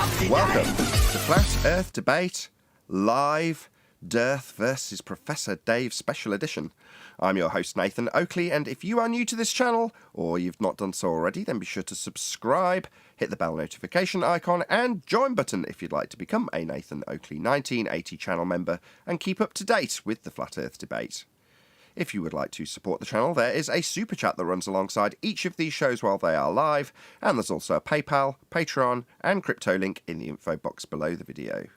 Welcome to Flat Earth Debate, live Dearth versus Professor Dave Special Edition. I'm your host Nathan Oakley, and if you are new to this channel, or you've not done so already, then be sure to subscribe, hit the bell notification icon, and join button if you'd like to become a Nathan Oakley 1980 channel member and keep up to date with the Flat Earth Debate. If you would like to support the channel, there is a super chat that runs alongside each of these shows while they are live, and there's also a PayPal, Patreon, and crypto link in the info box below the video.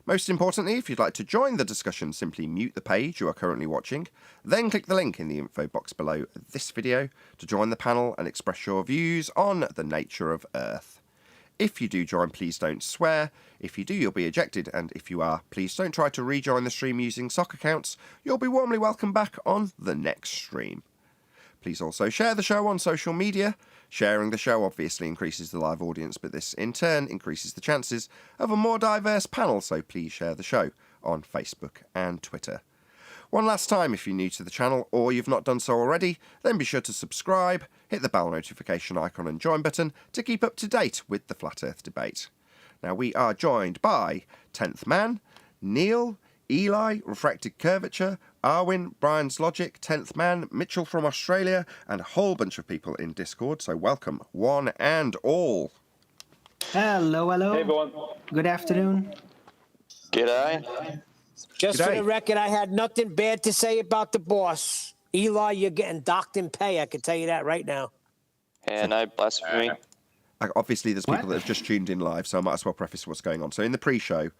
Most importantly, if you'd like to join the discussion, simply mute the page you are currently watching, then click the link in the info box below this video to join the panel and express your views on the nature of Earth. If you do join, please don't swear. If you do, you'll be ejected, and if you are, please don't try to rejoin the stream using sock accounts. You'll be warmly welcomed back on the next stream. Please also share the show on social media. Sharing the show obviously increases the live audience, but this in turn increases the chances of a more diverse panel, so please share the show on Facebook and Twitter. One last time, if you're new to the channel or you've not done so already, then be sure to subscribe, hit the bell notification icon and join button to keep up to date with the Flat Earth Debate. Now we are joined by 10th Man, Neil, Eli, Refracted Curvature, Arwin, Brian's Logic, 10th Man, Mitchell from Australia, and a whole bunch of people in Discord, so welcome one and all. Hello, hello. Hey everyone. Good afternoon. G'day. Just G'day. for the record, I had nothing bad to say about the boss. Eli, you're getting docked in pay. I can tell you that right now. Yeah, no blasphemy. Obviously, there's people that have just tuned in live, so I might as well preface what's going on. So in the pre-show,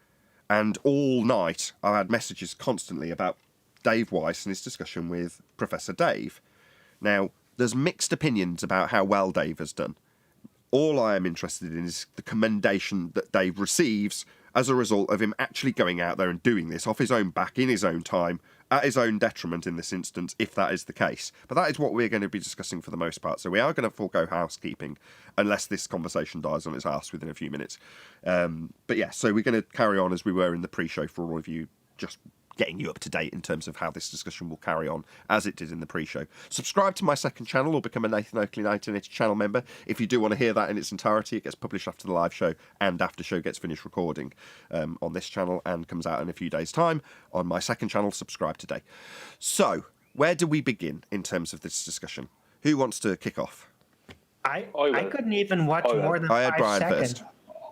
and all night, I had messages constantly about Dave Weiss and his discussion with Professor Dave. Now, there's mixed opinions about how well Dave has done. All I am interested in is the commendation that Dave receives as a result of him actually going out there and doing this off his own back, in his own time, at his own detriment in this instance, if that is the case. But that is what we're going to be discussing for the most part. So we are going to forego housekeeping, unless this conversation dies on its arse within a few minutes. But yeah, so we're going to carry on as we were in the pre-show for all of you, just getting you up to date in terms of how this discussion will carry on as it did in the pre-show. Subscribe to my second channel or become a Nathan Oakley 1980 channel member. If you do want to hear that in its entirety, it gets published after the live show and after show gets finished recording on this channel and comes out in a few days' time on my second channel. Subscribe today. So, where do we begin in terms of this discussion? Who wants to kick off? I couldn't even watch more than I had 5 Brian seconds.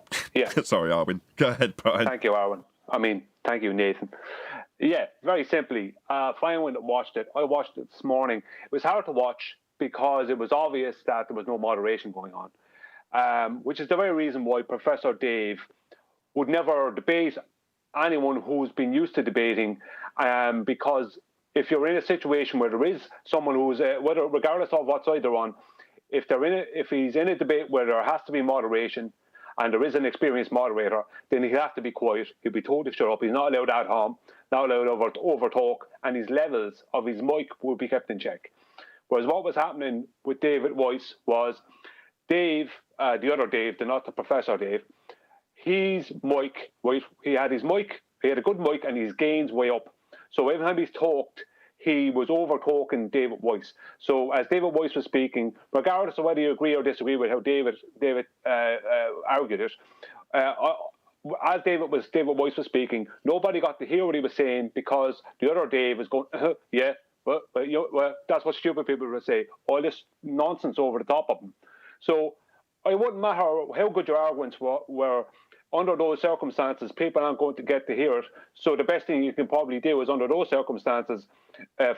first. Yeah. Sorry, Arwin. Go ahead, Brian. Thank you, Arwin. Thank you, Nathan. Yeah, very simply, Brian went and watched it. I watched it this morning. It was hard to watch because it was obvious that there was no moderation going on, which is the very reason why Professor Dave would never debate anyone who's been used to debating, because if you're in a situation where there is someone who's, regardless of what side they're on, if he's in a debate where there has to be moderation, and there is an experienced moderator, then he'll have to be quiet. He'll be told to shut up. He's not allowed at home, not allowed over talk, and his levels of his mic will be kept in check. Whereas what was happening with David Weiss was Dave, the other Dave, not the Professor Dave, his mic, right, he had a good mic, and his gains way up. So every time he's talked, he was over-talking David Weiss. So as David Weiss was speaking, regardless of whether you agree or disagree with how David argued it, as David Weiss was speaking, nobody got to hear what he was saying because the other Dave was going, yeah, well, that's what stupid people would say, all this nonsense over the top of them. So it wouldn't matter how good your arguments were, under those circumstances, people aren't going to get to hear it. So the best thing you can probably do is, under those circumstances,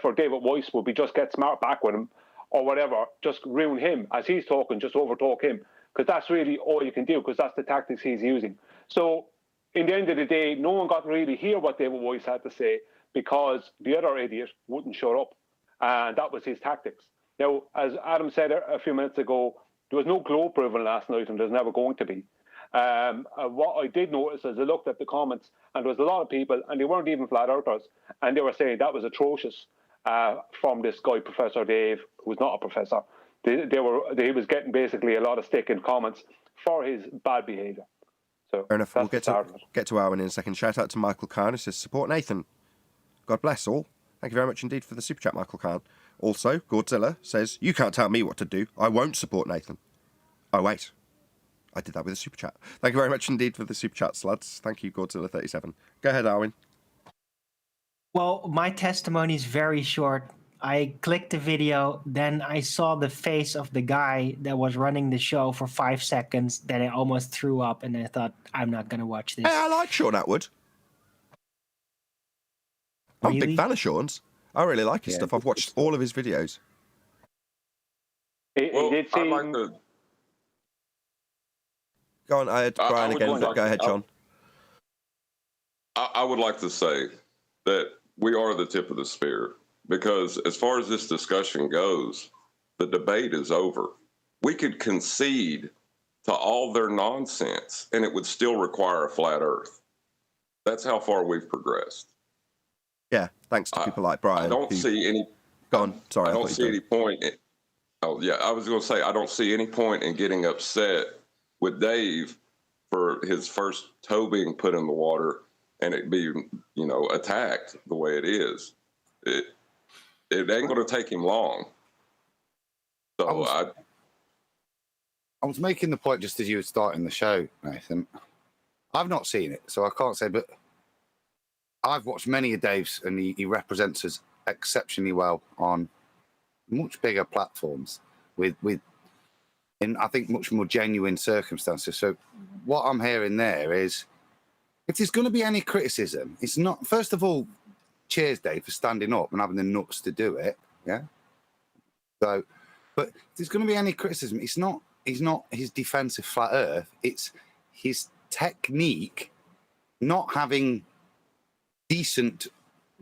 for David Weiss would be just get smart back with him or whatever, just ruin him as he's talking, just overtalk him, because that's really all you can do, because that's the tactics he's using. So in the end of the day, no one got to really hear what David Weiss had to say because the other idiot wouldn't shut up, and that was his tactics. Now, as Adam said a few minutes ago, there was no globe proven last night, and there's never going to be. What I did notice as I looked at the comments, and there was a lot of people, and they weren't even flat earthers, and they were saying that was atrocious from this guy, Professor Dave, who's not a professor. He was getting basically a lot of stick in comments for his bad behaviour. So fair enough. We'll get to Arwin in a second. Shout out to Michael Khan, who says, support Nathan. God bless all. Thank you very much indeed for the super chat, Michael Khan. Also, Godzilla says, you can't tell me what to do. I won't support Nathan. Oh, wait. I did that with a super chat. Thank you very much indeed for the super chats, lads. Thank you, Godzilla37. Go ahead, Arwin. Well, my testimony is very short. I clicked the video, then I saw the face of the guy that was running the show for 5 seconds. Then I almost threw up, and I thought, I'm not going to watch this. Hey, I like Sean Atwood. I'm a big fan of Sean's. I really like his stuff. I've watched all of his videos. It I'd like to... Go on, I had Brian again. Go ahead, John. I would like to say that we are the tip of the spear, because as far as this discussion goes, the debate is over. We could concede to all their nonsense, and it would still require a flat Earth. That's how far we've progressed. Yeah, thanks to people like Brian. I don't see any... Go on, sorry. I don't see any point... I was going to say, I don't see any point in getting upset with Dave for his first toe being put in the water and it being, attacked the way it is. It ain't going to take him long. So I was making the point just as you were starting the show, Nathan. I've not seen it, so I can't say, but I've watched many of Dave's, and he represents us exceptionally well on much bigger platforms with in I think much more genuine circumstances. So what I'm hearing there is, if there's going to be any criticism, it's not, first of all, cheers Dave for standing up and having the nuts to do it. Yeah. So, but if there's going to be any criticism, it's not his defense of flat Earth. It's his technique, not having decent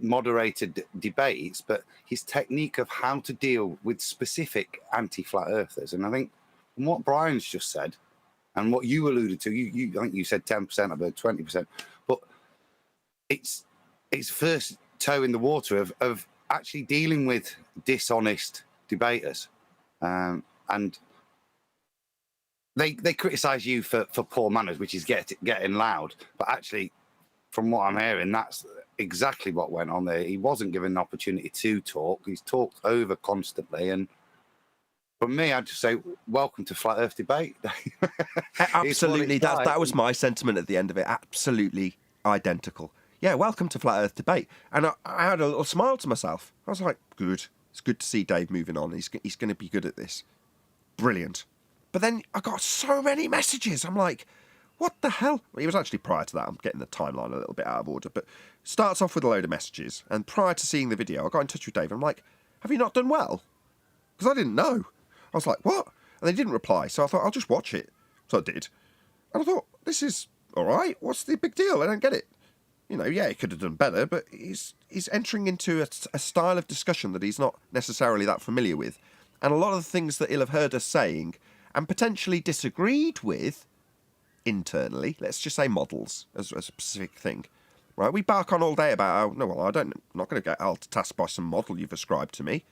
moderated debates, but his technique of how to deal with specific anti-flat earthers. And I think from what Brian's just said and what you alluded to, I think you said 10% of it, 20%, but it's first toe in the water of actually dealing with dishonest debaters. And they criticize you for poor manners, which is getting loud, but actually from what I'm hearing, that's exactly what went on there. He wasn't given an opportunity to talk. He's talked over constantly. And for me, I'd just say, welcome to Flat Earth debate. Absolutely. That was my sentiment at the end of it. Absolutely identical. Yeah, welcome to Flat Earth debate. And I had a little smile to myself. I was like, good. It's good to see Dave moving on. He's going to be good at this. Brilliant. But then I got so many messages. I'm like, what the hell? Well, it was actually prior to that. I'm getting the timeline a little bit out of order. But starts off with a load of messages. And prior to seeing the video, I got in touch with Dave. I'm like, have you not done well? Because I didn't know. I was like, what? And they didn't reply. So I thought, I'll just watch it. So I did. And I thought, this is all right. What's the big deal? I don't get it. Yeah, he could have done better. But he's entering into a style of discussion that he's not necessarily that familiar with. And a lot of the things that he'll have heard us saying and potentially disagreed with internally, let's just say models as a specific thing, right? We bark on all day about, I'm not going to get held to task by some model you've ascribed to me.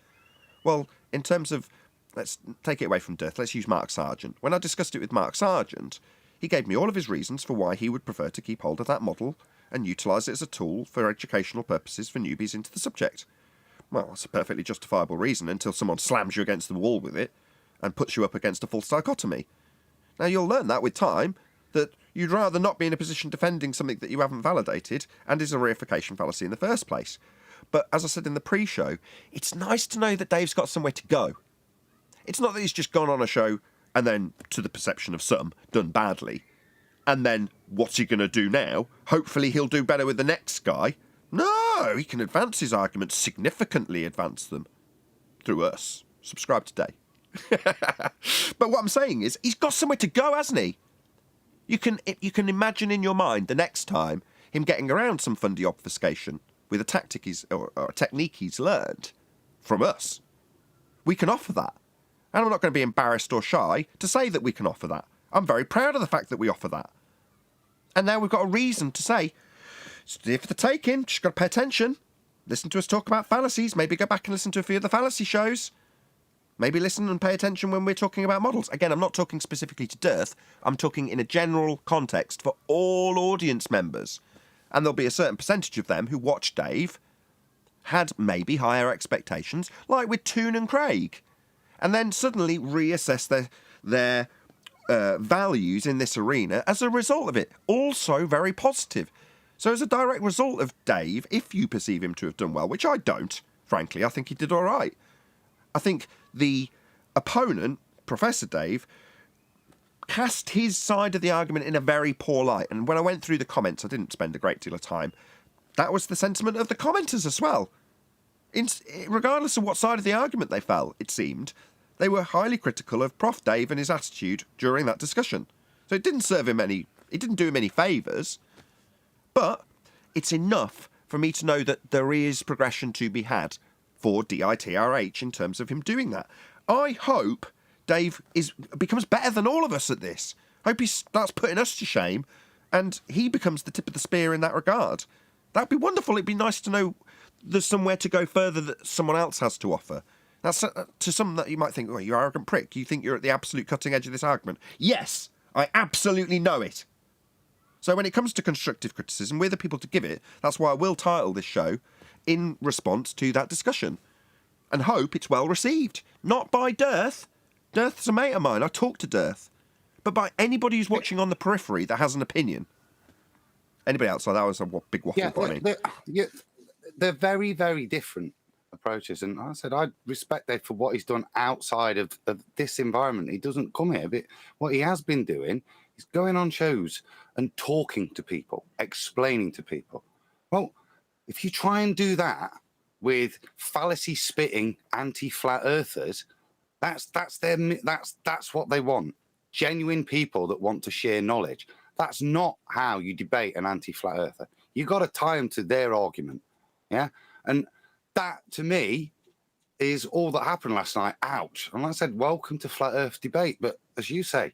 Well, in terms of, let's take it away from DITRH, let's use Mark Sargent. When I discussed it with Mark Sargent, he gave me all of his reasons for why he would prefer to keep hold of that model and utilise it as a tool for educational purposes for newbies into the subject. Well, that's a perfectly justifiable reason until someone slams you against the wall with it and puts you up against a false dichotomy. Now, you'll learn that with time, that you'd rather not be in a position defending something that you haven't validated and is a reification fallacy in the first place. But as I said in the pre-show, it's nice to know that Dave's got somewhere to go. It's not that he's just gone on a show and then, to the perception of some, done badly. And then, what's he going to do now? Hopefully he'll do better with the next guy. No, he can advance his arguments, significantly advance them, through us. Subscribe today. But what I'm saying is, he's got somewhere to go, hasn't he? You can imagine in your mind the next time him getting around some fundy obfuscation with a tactic or a technique he's learned from us. We can offer that. And I'm not going to be embarrassed or shy to say that we can offer that. I'm very proud of the fact that we offer that. And now we've got a reason to say, it's there for the taking, just got to pay attention. Listen to us talk about fallacies, maybe go back and listen to a few of the fallacy shows. Maybe listen and pay attention when we're talking about models. Again, I'm not talking specifically to DITRH. I'm talking in a general context for all audience members. And there'll be a certain percentage of them who watch Dave, had maybe higher expectations, like with Toon and Craig, and then suddenly reassess their values in this arena as a result of it. Also very positive. So as a direct result of Dave, if you perceive him to have done well, which I don't, frankly, I think he did all right. I think the opponent, Professor Dave, cast his side of the argument in a very poor light. And when I went through the comments, I didn't spend a great deal of time. That was the sentiment of the commenters as well. Regardless of what side of the argument they fell, it seemed, they were highly critical of Prof. Dave and his attitude during that discussion. So it didn't serve him it didn't do him any favours. But it's enough for me to know that there is progression to be had for DITRH in terms of him doing that. I hope Dave becomes better than all of us at this. I hope he starts putting us to shame and he becomes the tip of the spear in that regard. That'd be wonderful. It'd be nice to know there's somewhere to go further that someone else has to offer. That's to some that you might think, oh, you arrogant prick. You think you're at the absolute cutting edge of this argument. Yes, I absolutely know it. So when it comes to constructive criticism, we're the people to give it. That's why I will title this show in response to that discussion and hope it's well received. Not by Dirth. Dirth's a mate of mine. I talk to Dirth. But by anybody who's watching on the periphery that has an opinion. Anybody else? That was a big waffle by me. They're very, very different approaches. And like I said, I respect Dave for what he's done outside of this environment. He doesn't come here. But what he has been doing is going on shows and talking to people, explaining to people. Well, if you try and do that with fallacy-spitting anti-flat earthers, that's what they want. Genuine people that want to share knowledge. That's not how you debate an anti-flat earther. You got to tie them to their argument, yeah. And that, to me, is all that happened last night. Ouch! And like I said, welcome to flat Earth debate. But as you say,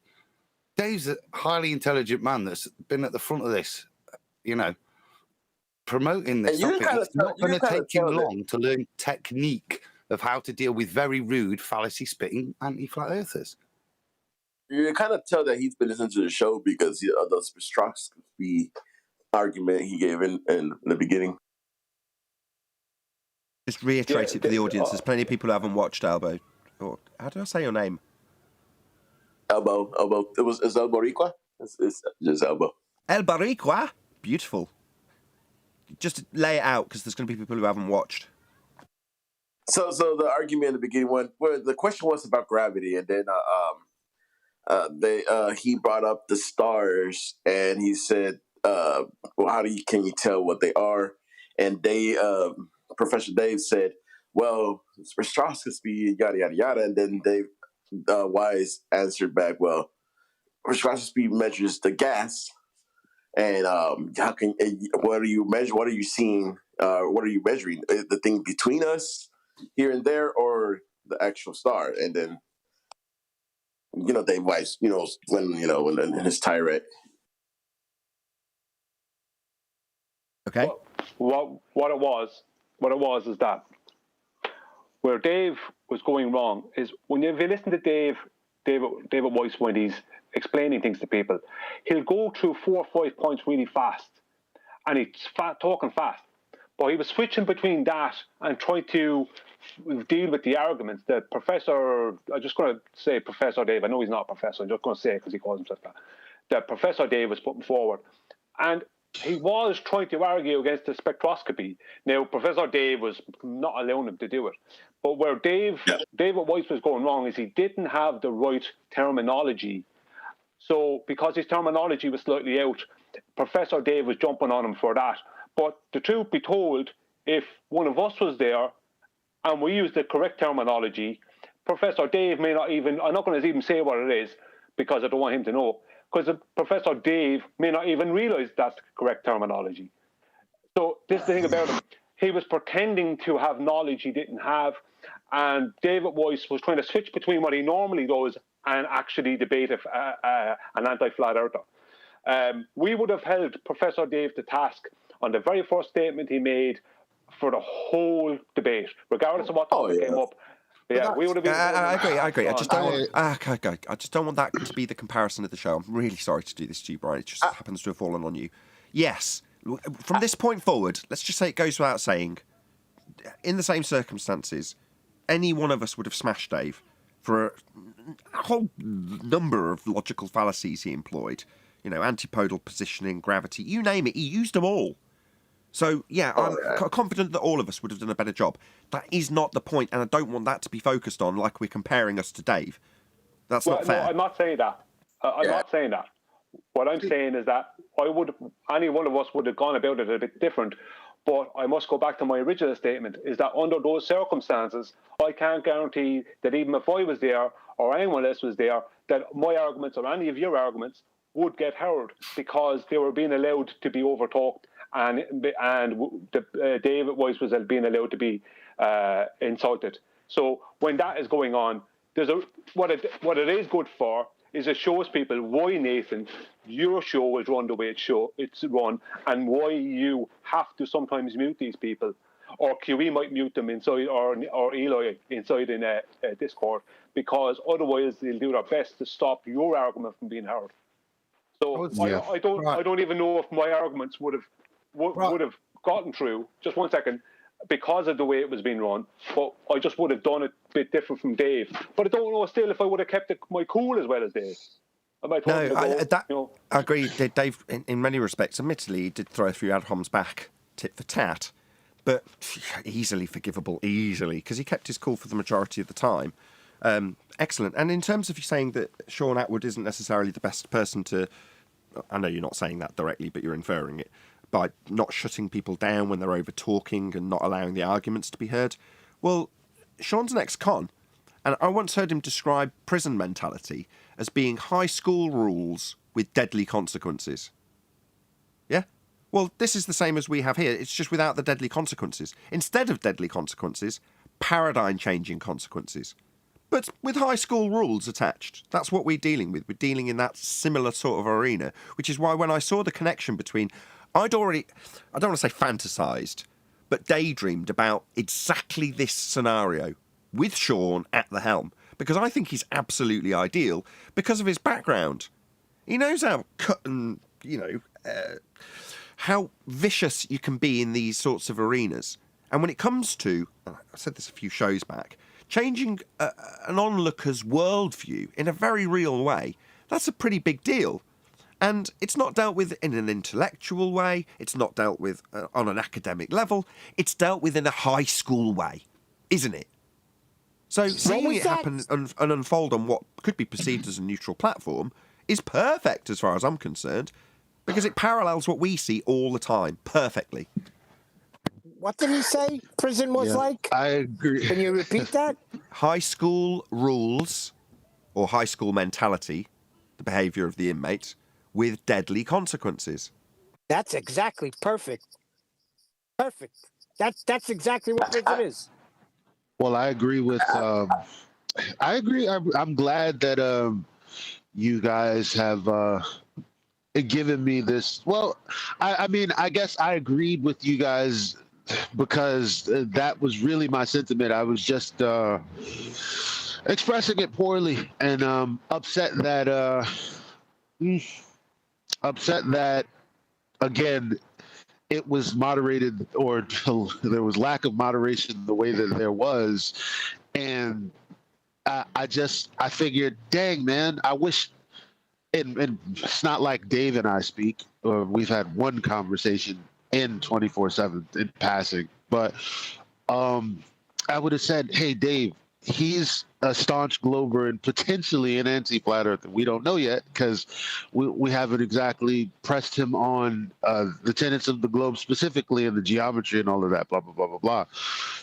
Dave's a highly intelligent man that's been at the front of this, promoting this topic. It's not going to take him long to learn technique of how to deal with very rude, fallacy-spitting anti-flat earthers. You can kind of tell that he's been listening to the show because of the spectroscopy argument he gave in the beginning. Just reiterate it for the audience. There's plenty of people who haven't watched Elbow. Or, how do I say your name? Elbow. It's El Boricua? It's just Elbow. El Boricua? Beautiful. Just lay it out because there's going to be people who haven't watched. So the argument in the beginning, where the question was about gravity, and then he brought up the stars, and he said, "Well, can you tell what they are?" And Professor Dave said, "Well, spectroscopy, yada yada yada." And then Dave Wise answered back, "Well, spectroscopy measures the gas, and what are you measuring? What are you seeing? What are you measuring? The thing between us here and there, or the actual star?" And then Dave Wise, when in his tirade. Okay. What it was is that where Dave was going wrong is when you listen to David Weiss when he's explaining things to people, he'll go through 4 or 5 points really fast, and he's talking fast. But he was switching between that and trying to deal with the arguments that I'm just going to say Professor Dave. I know he's not a professor. I'm just going to say it because he calls himself that. That Professor Dave was putting forward, and he was trying to argue against the spectroscopy. Now, Professor Dave was not allowing him to do it. But where David Weiss was going wrong is he didn't have the right terminology. So because his terminology was slightly out, Professor Dave was jumping on him for that. But the truth be told, if one of us was there and we used the correct terminology, Professor Dave may not even, I'm not going to even say what it is because I don't want him to know, because Professor Dave may not even realize that's the correct terminology. So this is the thing about him. He was pretending to have knowledge he didn't have, and David Weiss was trying to switch between what he normally does and actually debate an anti-flat earther. We would have held Professor Dave to task on the very first statement he made for the whole debate, regardless of what came up. Yeah, we would have been. I agree. I just don't want that to be the comparison of the show. I'm really sorry to do this to you, Brian. It just happens to have fallen on you. Yes, from this point forward, let's just say it goes without saying, in the same circumstances, any one of us would have smashed Dave. for a whole number of logical fallacies he employed. You know, antipodal positioning, gravity, you name it, he used them all. So, yeah, I'm confident that all of us would have done a better job. That is not the point, and I don't want that to be focused on like we're comparing us to Dave. That's not fair. No, I'm not saying that. I'm not saying that. What I'm saying is that any one of us would have gone about it a bit different. But I must go back to my original statement, is that under those circumstances, I can't guarantee that even if I was there or anyone else was there, that my arguments or any of your arguments would get heard because they were being allowed to be overtalked and David Weiss was being allowed to be insulted. So when that is going on, what it is good for is it shows people why, Nathan, your show is run the way it's run, and why you have to sometimes mute these people, or QE might mute them inside, or Eli inside in a Discord, because otherwise they'll do their best to stop your argument from being heard. So I don't even know if my arguments would have gotten through. Just 1 second. Because of the way it was being run, but I just would have done it a bit different from Dave. But I don't know still if I would have kept my cool as well as Dave. I agree. Dave, in many respects, admittedly, he did throw a few ad homs back, tit for tat, but easily forgivable, because he kept his cool for the majority of the time. Excellent. And in terms of you saying that Sean Atwood isn't necessarily the best person to... I know you're not saying that directly, but you're inferring it, by not shutting people down when they're over-talking and not allowing the arguments to be heard. Well, Sean's an ex-con, and I once heard him describe prison mentality as being high school rules with deadly consequences. Yeah? Well, this is the same as we have here. It's just without the deadly consequences. Instead of deadly consequences, paradigm-changing consequences. But with high school rules attached. That's what we're dealing with. We're dealing in that similar sort of arena, which is why when I saw the connection between... I don't want to say fantasised, but daydreamed about exactly this scenario with Sean at the helm, because I think he's absolutely ideal because of his background. He knows how cut and, how vicious you can be in these sorts of arenas. And when it comes to, I said this a few shows back, changing an onlooker's worldview in a very real way, that's a pretty big deal. And it's not dealt with in an intellectual way. It's not dealt with on an academic level. It's dealt with in a high school way, isn't it? So seeing it happen and unfold on what could be perceived as a neutral platform is perfect as far as I'm concerned, because it parallels what we see all the time perfectly. What did he say prison was like? I agree. Can you repeat that? High school rules, or high school mentality, the behaviour of the inmates, with deadly consequences. That's exactly perfect. Perfect. That's exactly what prison is. Well, I agree with. I agree. I'm glad that you guys have given me this. Well, I mean, I guess I agreed with you guys because that was really my sentiment. I was just expressing it poorly and upset that. Upset that, again, it was moderated, or there was lack of moderation the way that there was. And I figured, dang, man, I wish, and it's not like Dave and I speak, or we've had one conversation in 24/7 in passing, but I would have said, hey, Dave, he's a staunch Glober and potentially an anti-flat earther. We don't know yet because we haven't exactly pressed him on the tenets of the globe specifically and the geometry and all of that, blah, blah, blah, blah, blah.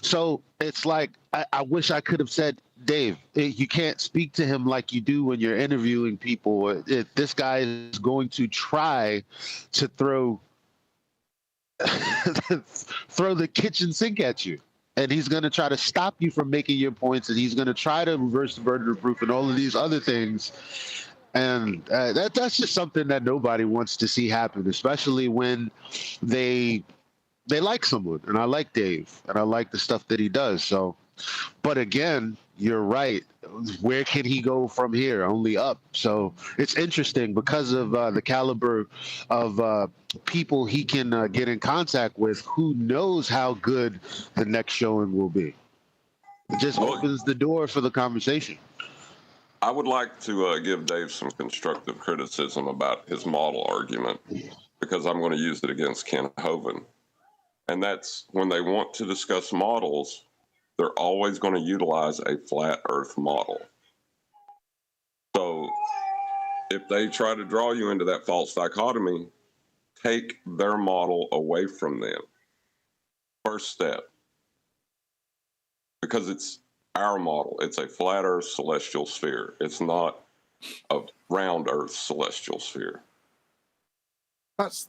So it's like, I wish I could have said, Dave, you can't speak to him like you do when you're interviewing people. This guy is going to try to throw the kitchen sink at you. And he's going to try to stop you from making your points, and he's going to try to reverse the burden of proof and all of these other things. And that's just something that nobody wants to see happen, especially when they like someone. And I like Dave, and I like the stuff that he does. So, but again, you're right. Where can he go from here? Only up. So it's interesting because of the caliber of people he can get in contact with. Who knows how good the next showing will be? It just opens the door for the conversation. I would like to give Dave some constructive criticism about his model argument, because I'm going to use it against Ken Hovind. And that's when they want to discuss models, they're always going to utilize a flat Earth model. So if they try to draw you into that false dichotomy, take their model away from them. First step. Because it's our model. It's a flat Earth celestial sphere. It's not a round Earth celestial sphere. That's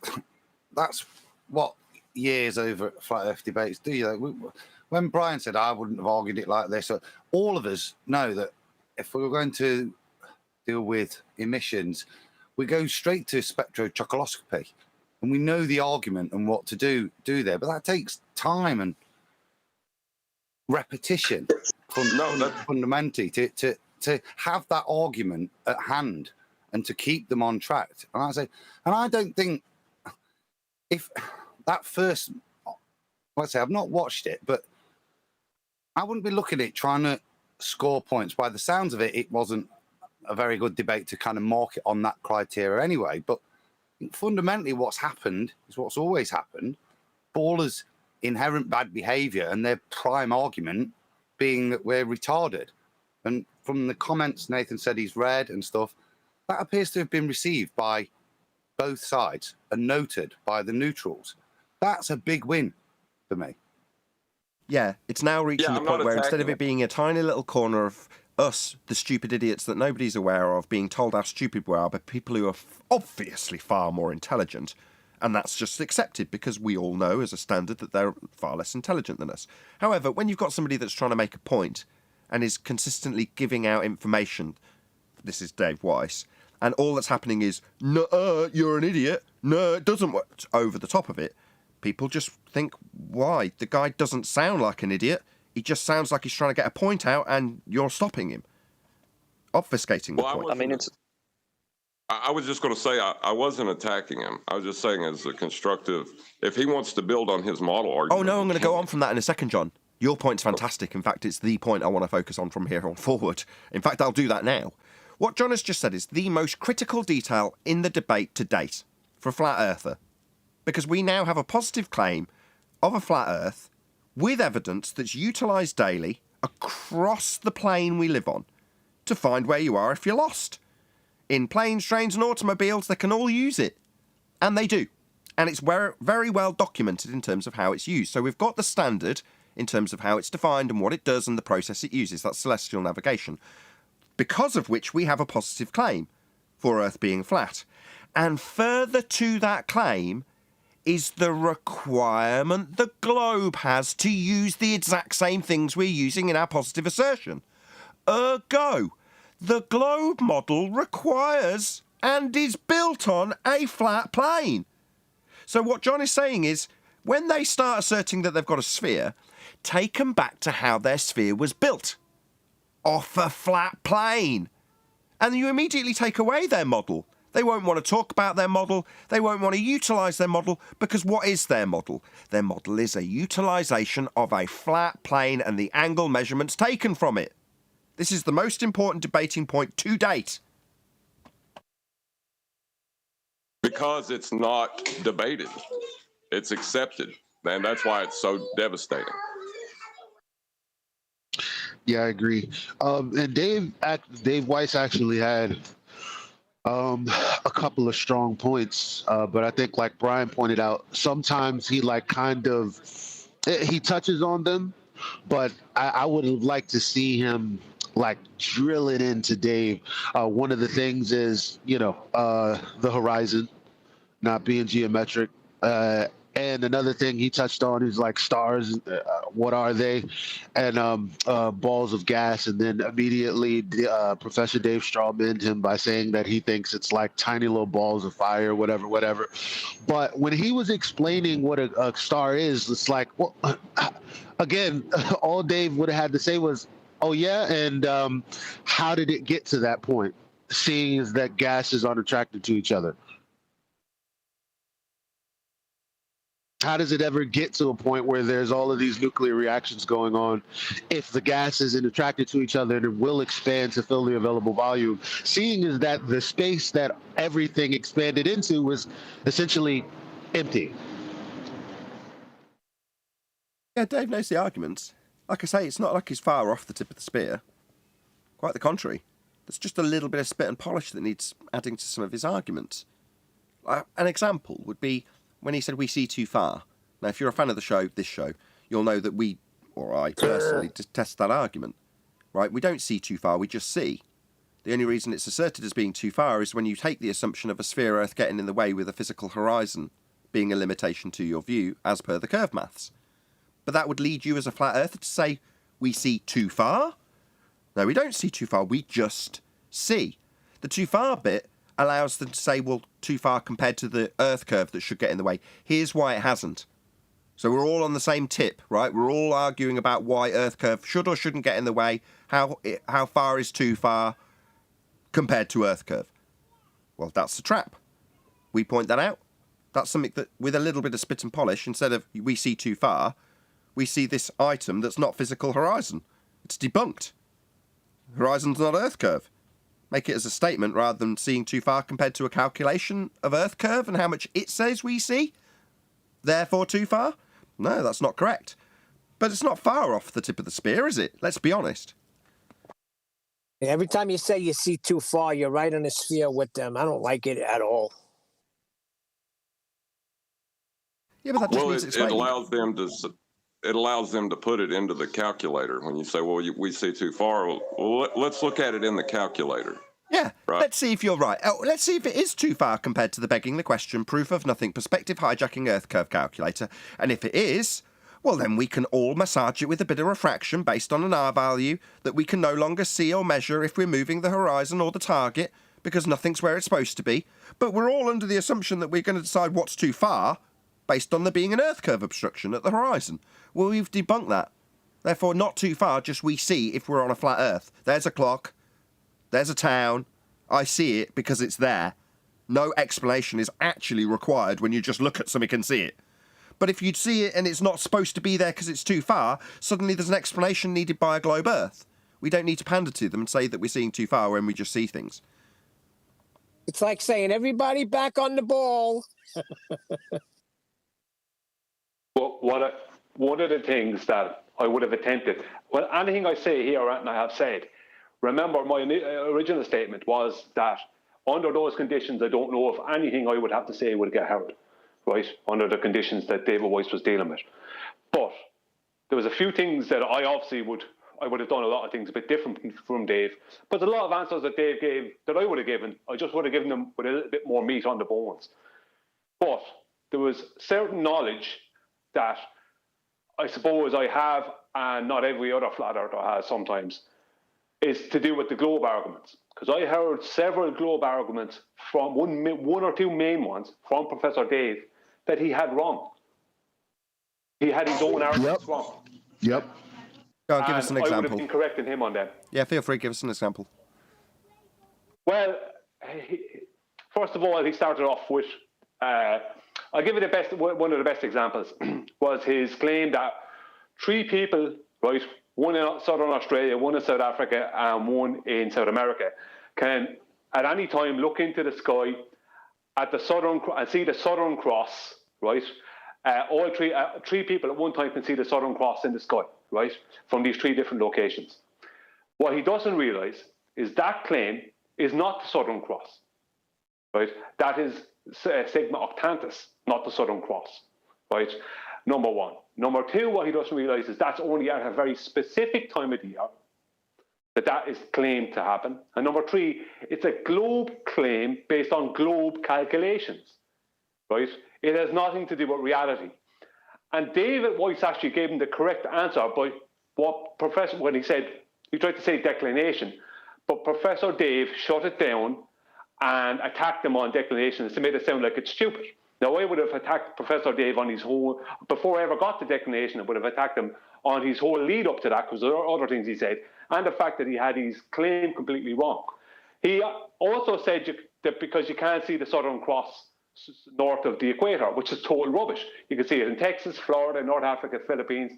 what years over at flat Earth debates do. You when Brian said I wouldn't have argued it like this, all of us know that if we were going to deal with emissions, we go straight to spectrochocoloscopy, and we know the argument and what to do there. But that takes time and repetition. Fundamentally, to have that argument at hand and to keep them on track. And I don't think if that first, let's say I've not watched it, but I wouldn't be looking at it trying to score points. By the sounds of it, it wasn't a very good debate to kind of mark it on that criteria anyway. But fundamentally, what's happened is what's always happened. Ballers' inherent bad behavior and their prime argument being that we're retarded. And from the comments Nathan said he's read and stuff, that appears to have been received by both sides and noted by the neutrals. That's a big win for me. Yeah, it's now reaching the point where instead of it being a tiny little corner of us, the stupid idiots that nobody's aware of, being told how stupid we are by people who are obviously far more intelligent, and that's just accepted because we all know as a standard that they're far less intelligent than us. However, when you've got somebody that's trying to make a point and is consistently giving out information, this is Dave Weiss, and all that's happening is, no, you're an idiot, no, it doesn't work, over the top of it, people just think, why? The guy doesn't sound like an idiot, he just sounds like he's trying to get a point out and you're stopping him. Obfuscating the point. I mean, it's... I was just going to say, I wasn't attacking him. I was just saying as a constructive, if he wants to build on his model argument... Oh, no, I'm going to go on from that in a second, John. Your point's fantastic. In fact, it's the point I want to focus on from here on forward. In fact, I'll do that now. What John has just said is the most critical detail in the debate to date for a flat earther. Because we now have a positive claim of a flat earth with evidence that's utilised daily across the plane we live on to find where you are if you're lost. In planes, trains and automobiles, they can all use it. And they do. And it's very well documented in terms of how it's used. So we've got the standard in terms of how it's defined and what it does and the process it uses. That's celestial navigation. Because of which we have a positive claim for Earth being flat. And further to that claim is the requirement the globe has to use the exact same things we're using in our positive assertion. Ergo, the globe model requires and is built on a flat plane. So what John is saying is, when they start asserting that they've got a sphere, take them back to how their sphere was built. Off a flat plane. And you immediately take away their model. They won't want to talk about their model. They won't want to utilise their model, because what is their model? Their model is a utilisation of a flat plane and the angle measurements taken from it. This is the most important debating point to date. Because it's not debated. It's accepted. And that's why it's so devastating. Yeah, I agree. And Dave Weiss actually had a couple of strong points, but I think, like Brian pointed out, sometimes he he touches on them, but I would have liked to see him drill it into Dave. One of the things is, the horizon not being geometric. And another thing he touched on is stars, what are they? And balls of gas. And then immediately Professor Dave strawmanned him by saying that he thinks it's like tiny little balls of fire, whatever. But when he was explaining what a star is, it's like, well, again, all Dave would have had to say was, oh, yeah, and how did it get to that point, seeing as that gases aren't attracted to each other? How does it ever get to a point where there's all of these nuclear reactions going on if the gases are attracted to each other and it will expand to fill the available volume? Seeing is that the space that everything expanded into was essentially empty. Yeah, Dave knows the arguments. Like I say, it's not like he's far off the tip of the spear. Quite the contrary. There's just a little bit of spit and polish that needs adding to some of his arguments. An example would be when he said we see too far. Now, if you're a fan of this show, you'll know that we, or I personally, detest that argument. Right? We don't see too far, we just see. The only reason it's asserted as being too far is when you take the assumption of a sphere Earth getting in the way with a physical horizon being a limitation to your view, as per the curve maths. But that would lead you as a flat earther to say, we see too far? No, we don't see too far, we just see. The too far bit allows them to say, well, too far compared to the Earth curve that should get in the way. Here's why it hasn't. So we're all on the same tip, right? We're all arguing about why Earth curve should or shouldn't get in the way, how far is too far compared to Earth curve. Well, that's the trap. We point that out. That's something that, with a little bit of spit and polish, instead of we see too far, we see this item that's not physical horizon. It's debunked. Horizon's not Earth curve. Make it as a statement rather than seeing too far compared to a calculation of Earth curve and how much it says we see. Therefore too far? No, that's not correct. But it's not far off the tip of the spear, is it? Let's be honest. Every time you say you see too far, you're right on the sphere with them. I don't like it at all. Yeah, but that just means it's it allows them to put it into the calculator. When you say, well, we see too far, well, let's look at it in the calculator. Yeah, right. Let's see if you're right. Oh, let's see if it is too far compared to the begging the question, proof of nothing, perspective hijacking Earth curve calculator. And if it is, well, then we can all massage it with a bit of refraction based on an R value that we can no longer see or measure if we're moving the horizon or the target, because nothing's where it's supposed to be. But we're all under the assumption that we're going to decide what's too far based on there being an Earth curve obstruction at the horizon. Well, we've debunked that. Therefore, not too far, just we see if we're on a flat Earth. There's a clock. There's a town. I see it because it's there. No explanation is actually required when you just look at something and see it. But if you see it and it's not supposed to be there because it's too far, suddenly there's an explanation needed by a globe Earth. We don't need to pander to them and say that we're seeing too far when we just see things. It's like saying, everybody back on the ball. Well, one of the things that I would have attempted, well, anything I say here and I have said, remember my original statement was that under those conditions, I don't know if anything I would have to say would get heard, right, under the conditions that David Weiss was dealing with. But there was a few things that I would have done a lot of things a bit different from Dave. But a lot of answers that Dave gave that I would have given, I just would have given them with a little bit more meat on the bones. But there was certain knowledge that I suppose I have, and not every other flat earther has sometimes, is to do with the globe arguments. Because I heard several globe arguments from one or two main ones from Professor Dave that he had wrong. He had his own arguments wrong. Yep. Go on, give us an example. I would have been correcting him on that. Yeah, feel free, give us an example. Well, first of all, he started off with, I'll give you one of the best examples, was his claim that 3 people, right, one in Southern Australia, one in South Africa, and one in South America, can at any time look into the sky at the and see the Southern Cross, right? All three people at one time can see the Southern Cross in the sky, right, from these 3 different locations. What he doesn't realise is that claim is not the Southern Cross, right? That is Sigma Octantis, not the Southern Cross, right? Number 1. Number 2, what he doesn't realise is that's only at a very specific time of the year that is claimed to happen. And number 3, it's a globe claim based on globe calculations, right? It has nothing to do with reality. And David Weiss actually gave him the correct answer by when he tried to say declination, but Professor Dave shut it down and attacked him on declinations to make it sound like it's stupid. Now, I would have attacked Professor Dave on his whole, before I ever got to declination, I would have attacked him on his whole lead up to that, because there are other things he said, and the fact that he had his claim completely wrong. He also said that because you can't see the Southern Cross north of the equator, which is total rubbish. You can see it in Texas, Florida, North Africa, Philippines.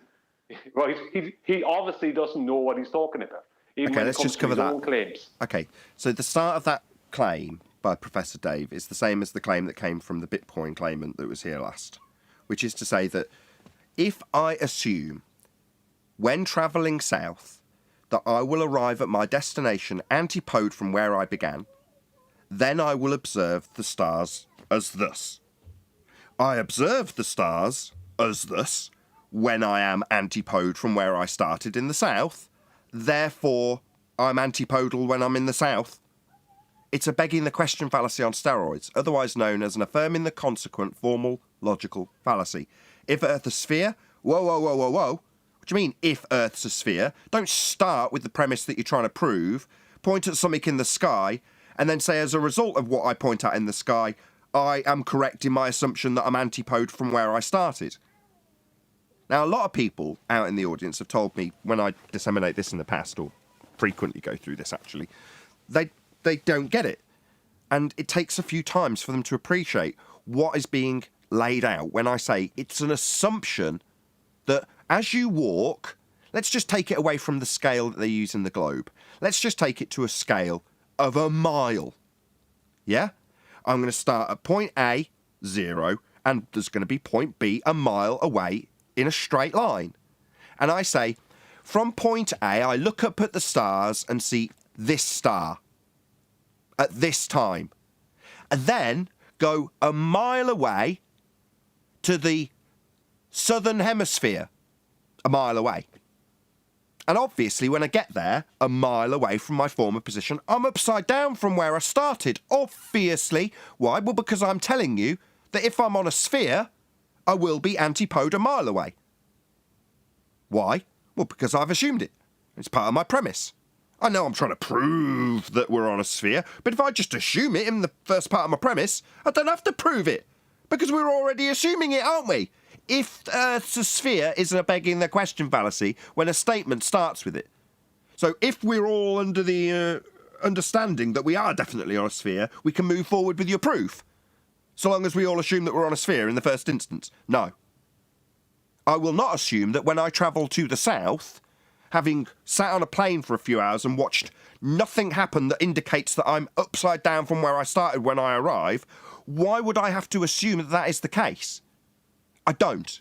Right? He obviously doesn't know what he's talking about, even when it comes to his own claims. Okay, so the start of that claim by Professor Dave is the same as the claim that came from the Bitcoin claimant that was here last, which is to say that if I assume when travelling south that I will arrive at my destination antipode from where I began, then I will observe the stars as thus. I observe the stars as thus when I am antipode from where I started in the south, therefore I'm antipodal when I'm in the south. It's a begging the question fallacy on steroids, otherwise known as an affirming the consequent formal logical fallacy. If Earth a sphere, whoa. What do you mean, if Earth's a sphere? Don't start with the premise that you're trying to prove, point at something in the sky, and then say as a result of what I point at in the sky, I am correct in my assumption that I'm antipode from where I started. Now, a lot of people out in the audience have told me, when I disseminate this in the past, or frequently go through this actually, they don't get it. And it takes a few times for them to appreciate what is being laid out when I say it's an assumption that as you walk, let's just take it away from the scale that they use in the globe. Let's just take it to a scale of a mile. Yeah? I'm going to start at point A, 0, and there's going to be point B a mile away in a straight line. And I say, from point A, I look up at the stars and see this star at this time. And then go a mile away to the southern hemisphere, a mile away. And obviously, when I get there, a mile away from my former position, I'm upside down from where I started. Obviously. Why? Well, because I'm telling you that if I'm on a sphere, I will be antipode a mile away. Why? Well, because I've assumed it. It's part of my premise. I know I'm trying to prove that we're on a sphere, but if I just assume it in the first part of my premise, I don't have to prove it, because we're already assuming it, aren't we? If Earth's a sphere is a begging the question fallacy when a statement starts with it. So if we're all under the understanding that we are definitely on a sphere, we can move forward with your proof. So long as we all assume that we're on a sphere in the first instance. No. I will not assume that when I travel to the south, having sat on a plane for a few hours and watched nothing happen that indicates that I'm upside down from where I started when I arrive, why would I have to assume that that is the case? I don't.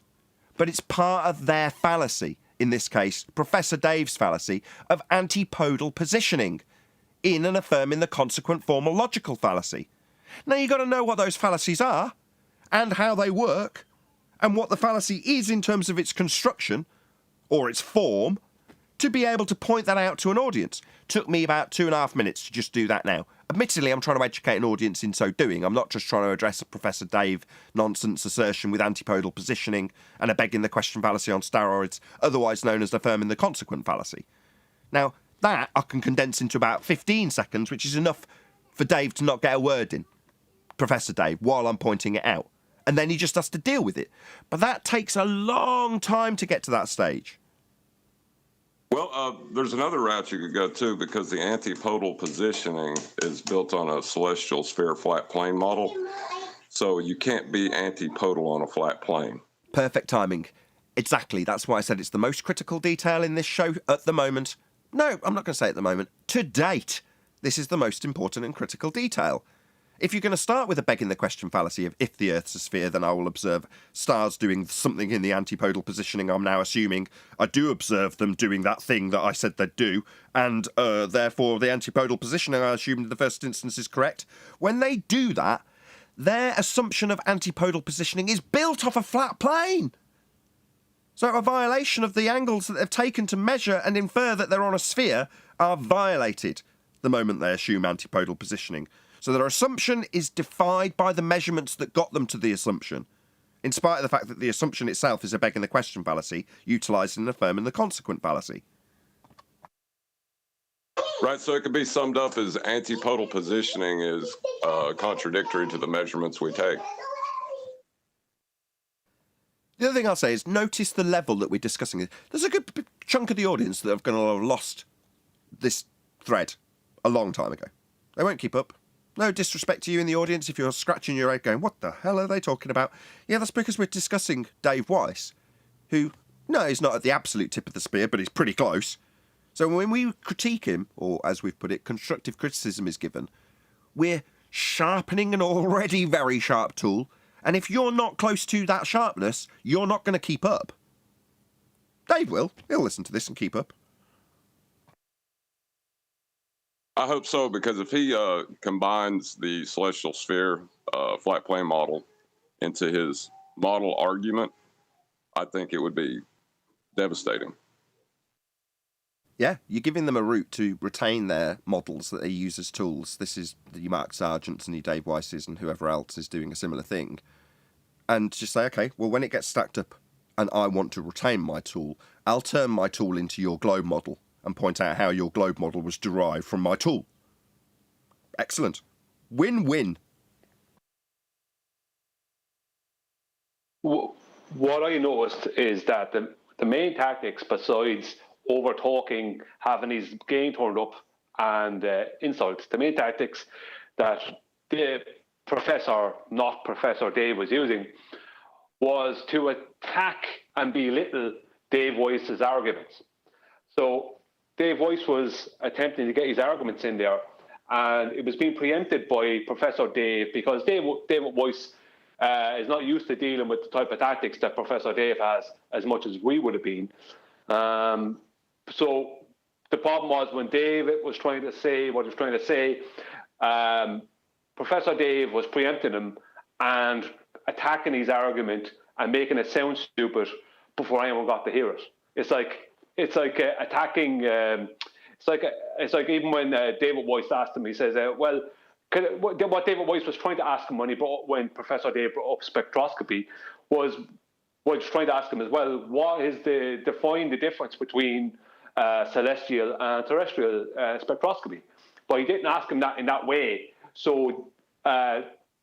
But it's part of their fallacy, in this case, Professor Dave's fallacy, of antipodal positioning, in and affirming the consequent formal logical fallacy. Now, you've got to know what those fallacies are, and how they work, and what the fallacy is in terms of its construction, or its form, to be able to point that out to an audience. Took me about 2.5 minutes to just do that now. Admittedly, I'm trying to educate an audience in so doing. I'm not just trying to address a Professor Dave nonsense assertion with antipodal positioning and a begging the question fallacy on steroids, otherwise known as affirming the consequent fallacy. Now, that I can condense into about 15 seconds, which is enough for Dave to not get a word in, Professor Dave, while I'm pointing it out. And then he just has to deal with it. But that takes a long time to get to that stage. Well, there's another route you could go too, because the antipodal positioning is built on a celestial sphere flat plane model. So you can't be antipodal on a flat plane. Perfect timing. Exactly. That's why I said it's the most critical detail in this show at the moment. No, I'm not going to say at the moment. To date, this is the most important and critical detail. If you're going to start with a begging the question fallacy of if the Earth's a sphere, then I will observe stars doing something in the antipodal positioning. I'm now assuming I do observe them doing that thing that I said they'd do, and therefore the antipodal positioning I assumed in the first instance is correct. When they do that, their assumption of antipodal positioning is built off a flat plane. So a violation of the angles that they've taken to measure and infer that they're on a sphere are violated the moment they assume antipodal positioning. So their assumption is defied by the measurements that got them to the assumption, in spite of the fact that the assumption itself is a begging the question fallacy, utilised in affirming the consequent fallacy. Right, so it could be summed up as antipodal positioning is contradictory to the measurements we take. The other thing I'll say is notice the level that we're discussing. There's a good chunk of the audience that are going to have lost this thread a long time ago. They won't keep up. No disrespect to you in the audience if you're scratching your head going, what the hell are they talking about? Yeah, that's because we're discussing Dave Weiss, who, no, he's not at the absolute tip of the spear, but he's pretty close. So when we critique him, or as we've put it, constructive criticism is given, we're sharpening an already very sharp tool, and if you're not close to that sharpness, you're not going to keep up. Dave will. He'll listen to this and keep up. I hope so, because if he combines the celestial sphere flat plane model into his model argument, I think it would be devastating. Yeah, you're giving them a route to retain their models that they use as tools. This is the Mark Sargents and the Dave Weisses and whoever else is doing a similar thing. And just say, okay, well, when it gets stacked up and I want to retain my tool, I'll turn my tool into your globe model and point out how your globe model was derived from my tool. Excellent. Win-win. What I noticed is that the main tactics, besides over-talking, having his game turned up, and insults, the main tactics that the professor, not Professor Dave, was using was to attack and belittle Dave Weiss's arguments. So Dave Weiss was attempting to get his arguments in there, and it was being preempted by Professor Dave because David Weiss is not used to dealing with the type of tactics that Professor Dave has as much as we would have been. So the problem was when David was trying to say what he was trying to say, Professor Dave was preempting him and attacking his argument and making it sound stupid before anyone got to hear it. It's like attacking. It's like even when David Weiss asked him, he says, "Well, what David Weiss was trying to ask him when Professor Dave brought up spectroscopy was trying to ask him as well. What is define the difference between celestial and terrestrial spectroscopy?" But he didn't ask him that in that way. So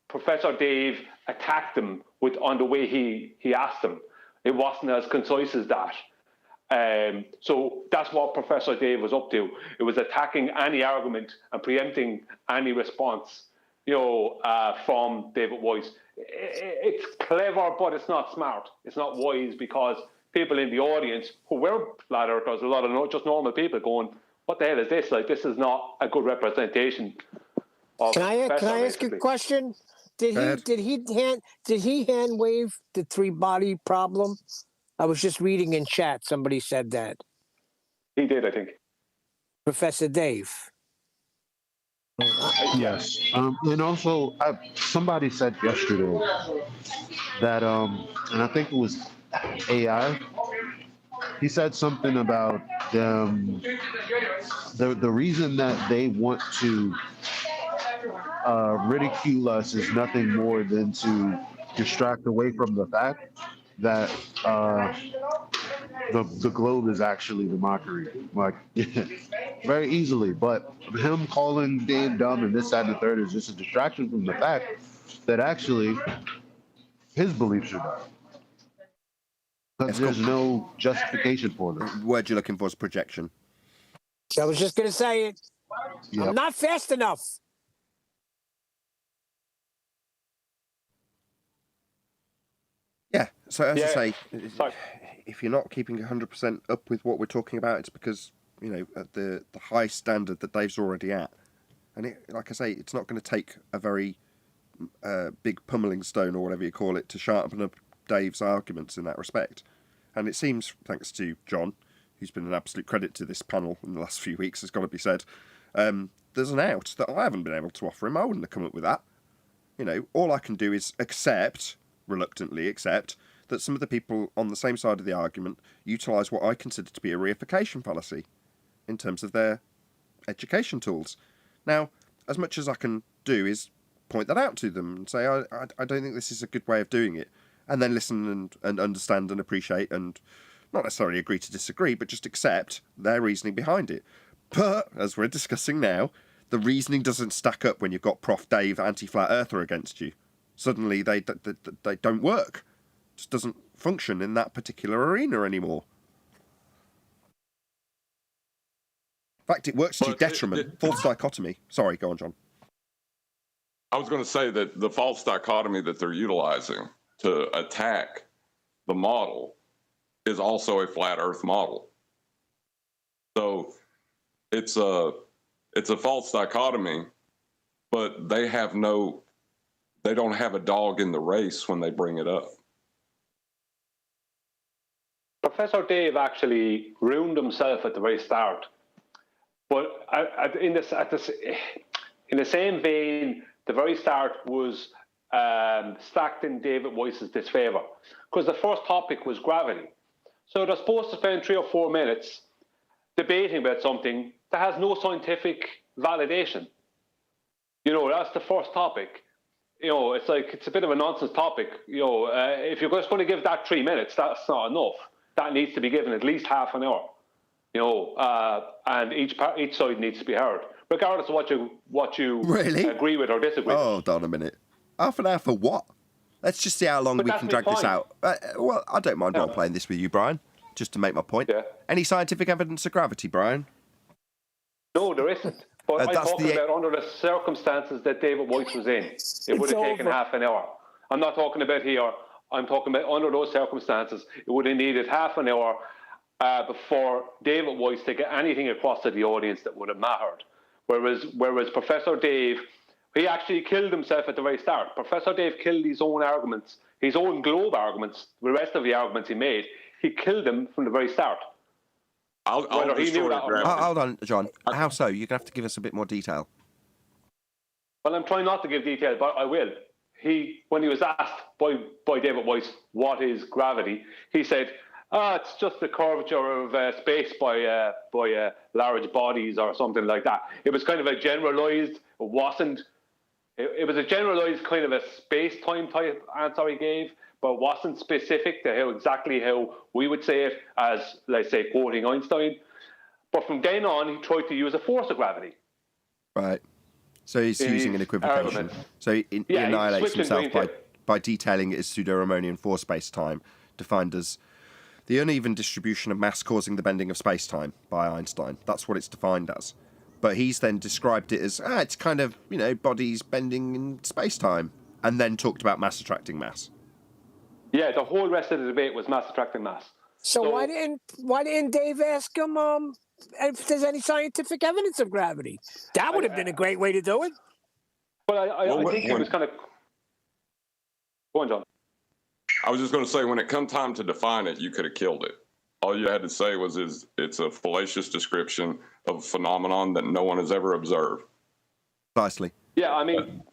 Professor Dave attacked him on the way he asked him. It wasn't as concise as that. So that's what Professor Dave was up to. It was attacking any argument and preempting any response, from David Weiss. It's clever, but it's not smart. It's not wise, because people in the audience who were flat earthers, a lot of just normal people going, "What the hell is this? Like, this is not a good representation." Can I ask a question? Did he hand wave the 3-body problem? I was just reading in chat. Somebody said that. He did, I think. Professor Dave. Yes. And also, somebody said yesterday that, and I think it was AI, he said something about the reason that they want to ridicule us is nothing more than to distract away from the fact that the globe is actually the mockery, like very easily. But him calling Dave dumb and this, that, and the third is just a distraction from the fact that actually his beliefs are dumb. Because there's no justification for them. The word you're looking for is projection. I was just going to say it. Yep. I'm not fast enough. Yeah, so as I say, if you're not keeping 100% up with what we're talking about, it's because, at the high standard that Dave's already at. And like I say, it's not going to take a very big pummeling stone or whatever you call it to sharpen up Dave's arguments in that respect. And it seems, thanks to John, who's been an absolute credit to this panel in the last few weeks, has got to be said, there's an out that I haven't been able to offer him. I wouldn't have come up with that. All I can do is reluctantly accept, that some of the people on the same side of the argument utilise what I consider to be a reification fallacy in terms of their education tools. Now, as much as I can do is point that out to them and say, I don't think this is a good way of doing it, and then listen and understand and appreciate and not necessarily agree to disagree, but just accept their reasoning behind it. But, as we're discussing now, the reasoning doesn't stack up when you've got Prof. Dave, anti-flat earther, against you. Suddenly they don't work. It just doesn't function in that particular arena anymore. In fact, it works to your detriment. False dichotomy. Sorry, go on, John. I was going to say that the false dichotomy that they're utilizing to attack the model is also a flat Earth model. So it's a false dichotomy, but they don't have a dog in the race when they bring it up. Professor Dave actually ruined himself at the very start. But in the same vein, the very start was stacked in David Weiss's disfavor, because the first topic was gravity. So they're supposed to spend 3 or 4 minutes debating about something that has no scientific validation. You know, that's the first topic. You know, it's a bit of a nonsense topic. You know, if you're just going to give that 3 minutes, that's not enough. That needs to be given at least half an hour. You know, and each side needs to be heard, regardless of what you really agree with or disagree with. Hold on a minute. Half an hour for what? Let's just see how long we can drag this out. Well, I don't mind role-playing this with you, Brian, just to make my point. Yeah. Any scientific evidence of gravity, Brian? No, there isn't. But I'm talking about under the circumstances that David Weiss was in. It would have taken half an hour. I'm not talking about here. I'm talking about under those circumstances. It would have needed half an hour before David Weiss to get anything across to the audience that would have mattered. Whereas Professor Dave, he actually killed himself at the very start. Professor Dave killed his own arguments, his own globe arguments, the rest of the arguments he made. He killed them from the very start. Hold on, John. How so? You're going to have to give us a bit more detail. Well, I'm trying not to give detail, but I will. When he was asked by David Weiss, what is gravity, he said, it's just the curvature of space by large bodies or something like that. It was kind of a generalized, it was a generalized kind of a space-time type answer he gave, but wasn't specific to exactly how we would say it as, let's say, quoting Einstein. But from then on, he tried to use a force of gravity. Right. So he's using an equivocation. Arguments. So he annihilates himself by detailing it as pseudo-Riemannian force space-time, defined as the uneven distribution of mass causing the bending of space-time by Einstein. That's what it's defined as. But he's then described it as, it's kind of, bodies bending in space-time, and then talked about mass attracting mass. Yeah, the whole rest of the debate was mass attracting mass. So why didn't Dave ask him if there's any scientific evidence of gravity? That would have been a great way to do it. Well, I think it was kind of... Go on, John. I was just going to say, when it come time to define it, you could have killed it. All you had to say was it's a fallacious description of a phenomenon that no one has ever observed. Precisely. Yeah, I mean...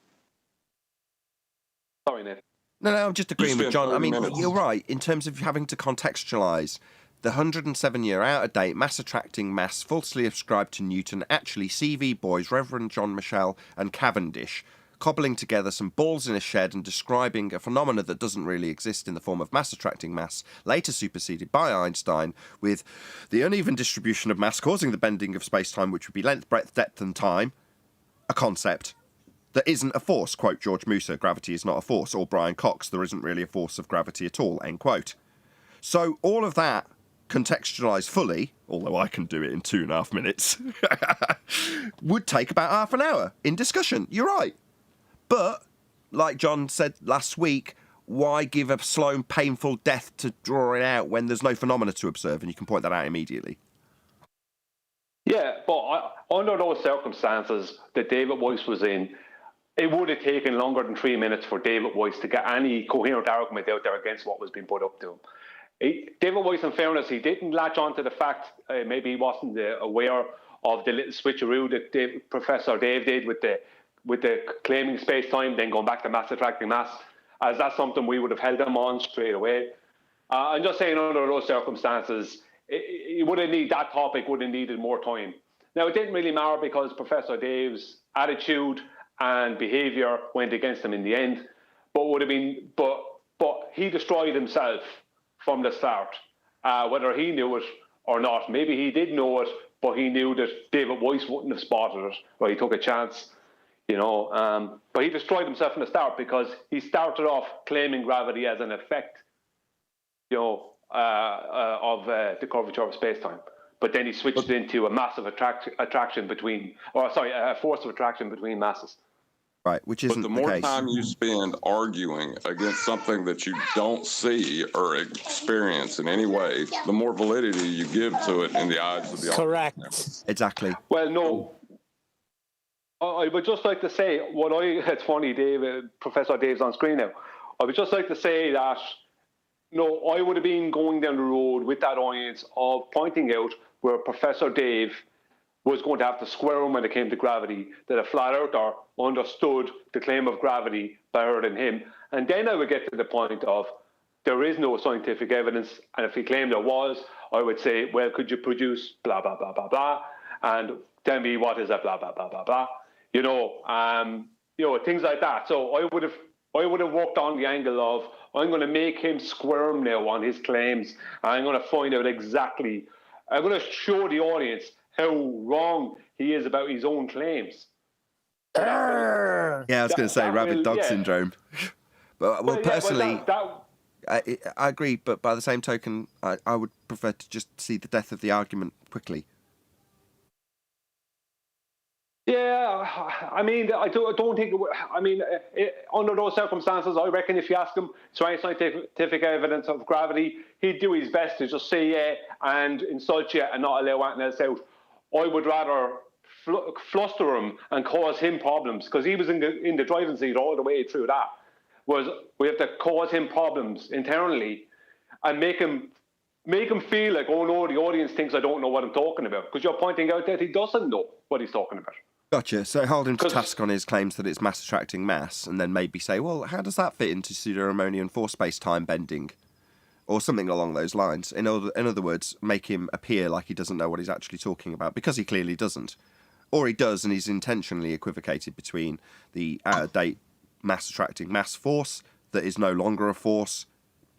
Sorry, Nick. No, I'm just agreeing with John. I mean, you're right, in terms of having to contextualise. The 107-year out-of-date mass-attracting mass falsely ascribed to Newton, actually CV boys, Reverend John Michel and Cavendish, cobbling together some balls in a shed and describing a phenomena that doesn't really exist in the form of mass-attracting mass, later superseded by Einstein, with the uneven distribution of mass causing the bending of space-time, which would be length, breadth, depth and time, a concept that isn't a force. Quote George Musa, gravity is not a force. Or Brian Cox, there isn't really a force of gravity at all, end quote. So all of that contextualised fully, although I can do it in 2.5 minutes, would take about half an hour in discussion. You're right. But, like John said last week, why give a slow and painful death to draw it out when there's no phenomena to observe? And you can point that out immediately. Yeah, but under those circumstances that David Weiss was in, it would have taken longer than 3 minutes for David Weiss to get any coherent argument out there against what was being put up to him. David Weiss, in fairness, he didn't latch on to the fact, maybe he wasn't aware of the little switcheroo that Professor Dave did with the claiming space-time, then going back to mass attracting mass, as that's something we would have held him on straight away. I'm just saying under those circumstances, that topic would have needed more time. Now, it didn't really matter because Professor Dave's attitude and behaviour went against him in the end, but he destroyed himself from the start, whether he knew it or not. Maybe he did know it, but he knew that David Weiss wouldn't have spotted it, or he took a chance, but he destroyed himself from the start because he started off claiming gravity as an effect, of the curvature of space-time. But then he switched into a massive a force of attraction between masses. Right, which isn't But the more case. time you spend arguing against something that you don't see or experience in any way, the more validity you give to it in the eyes of the audience. Correct. Exactly. Well, no. I would just like to say, it's funny, Professor Dave's on screen now. I would just like to say that, no, I would have been going down the road with that audience of pointing out where Professor Dave was going to have to squirm when it came to gravity, that a flat earther understood the claim of gravity better than him. And then I would get to the point of there is no scientific evidence. And if he claimed there was, I would say, well, could you produce blah, blah, blah, blah, blah, and tell me what is that blah, blah, blah, blah, blah. Things like that. So I would have worked on the angle of I'm going to make him squirm now on his claims. I'm going to find out exactly. I'm going to show the audience how wrong he is about his own claims. Yeah, I was going to say rabid dog syndrome. But personally, I agree. But by the same token, I would prefer to just see the death of the argument quickly. Yeah, I mean, I don't think. Under those circumstances, I reckon if you ask him to any scientific evidence of gravity, he'd do his best to just say yeah and insult you and not allow anything else out. I would rather fluster him and cause him problems, because he was in the driving seat all the way through that. We have to cause him problems internally and make him feel like, oh no, the audience thinks I don't know what I'm talking about, because you're pointing out that he doesn't know what he's talking about. Gotcha. So hold him to task on his claims that it's mass attracting mass, and then maybe say, well, how does that fit into pseudo-Riemannian force space-time bending? Or something along those lines. In other words, make him appear like he doesn't know what he's actually talking about, because he clearly doesn't. Or he does, and he's intentionally equivocated between the out-of-date mass-attracting mass force that is no longer a force,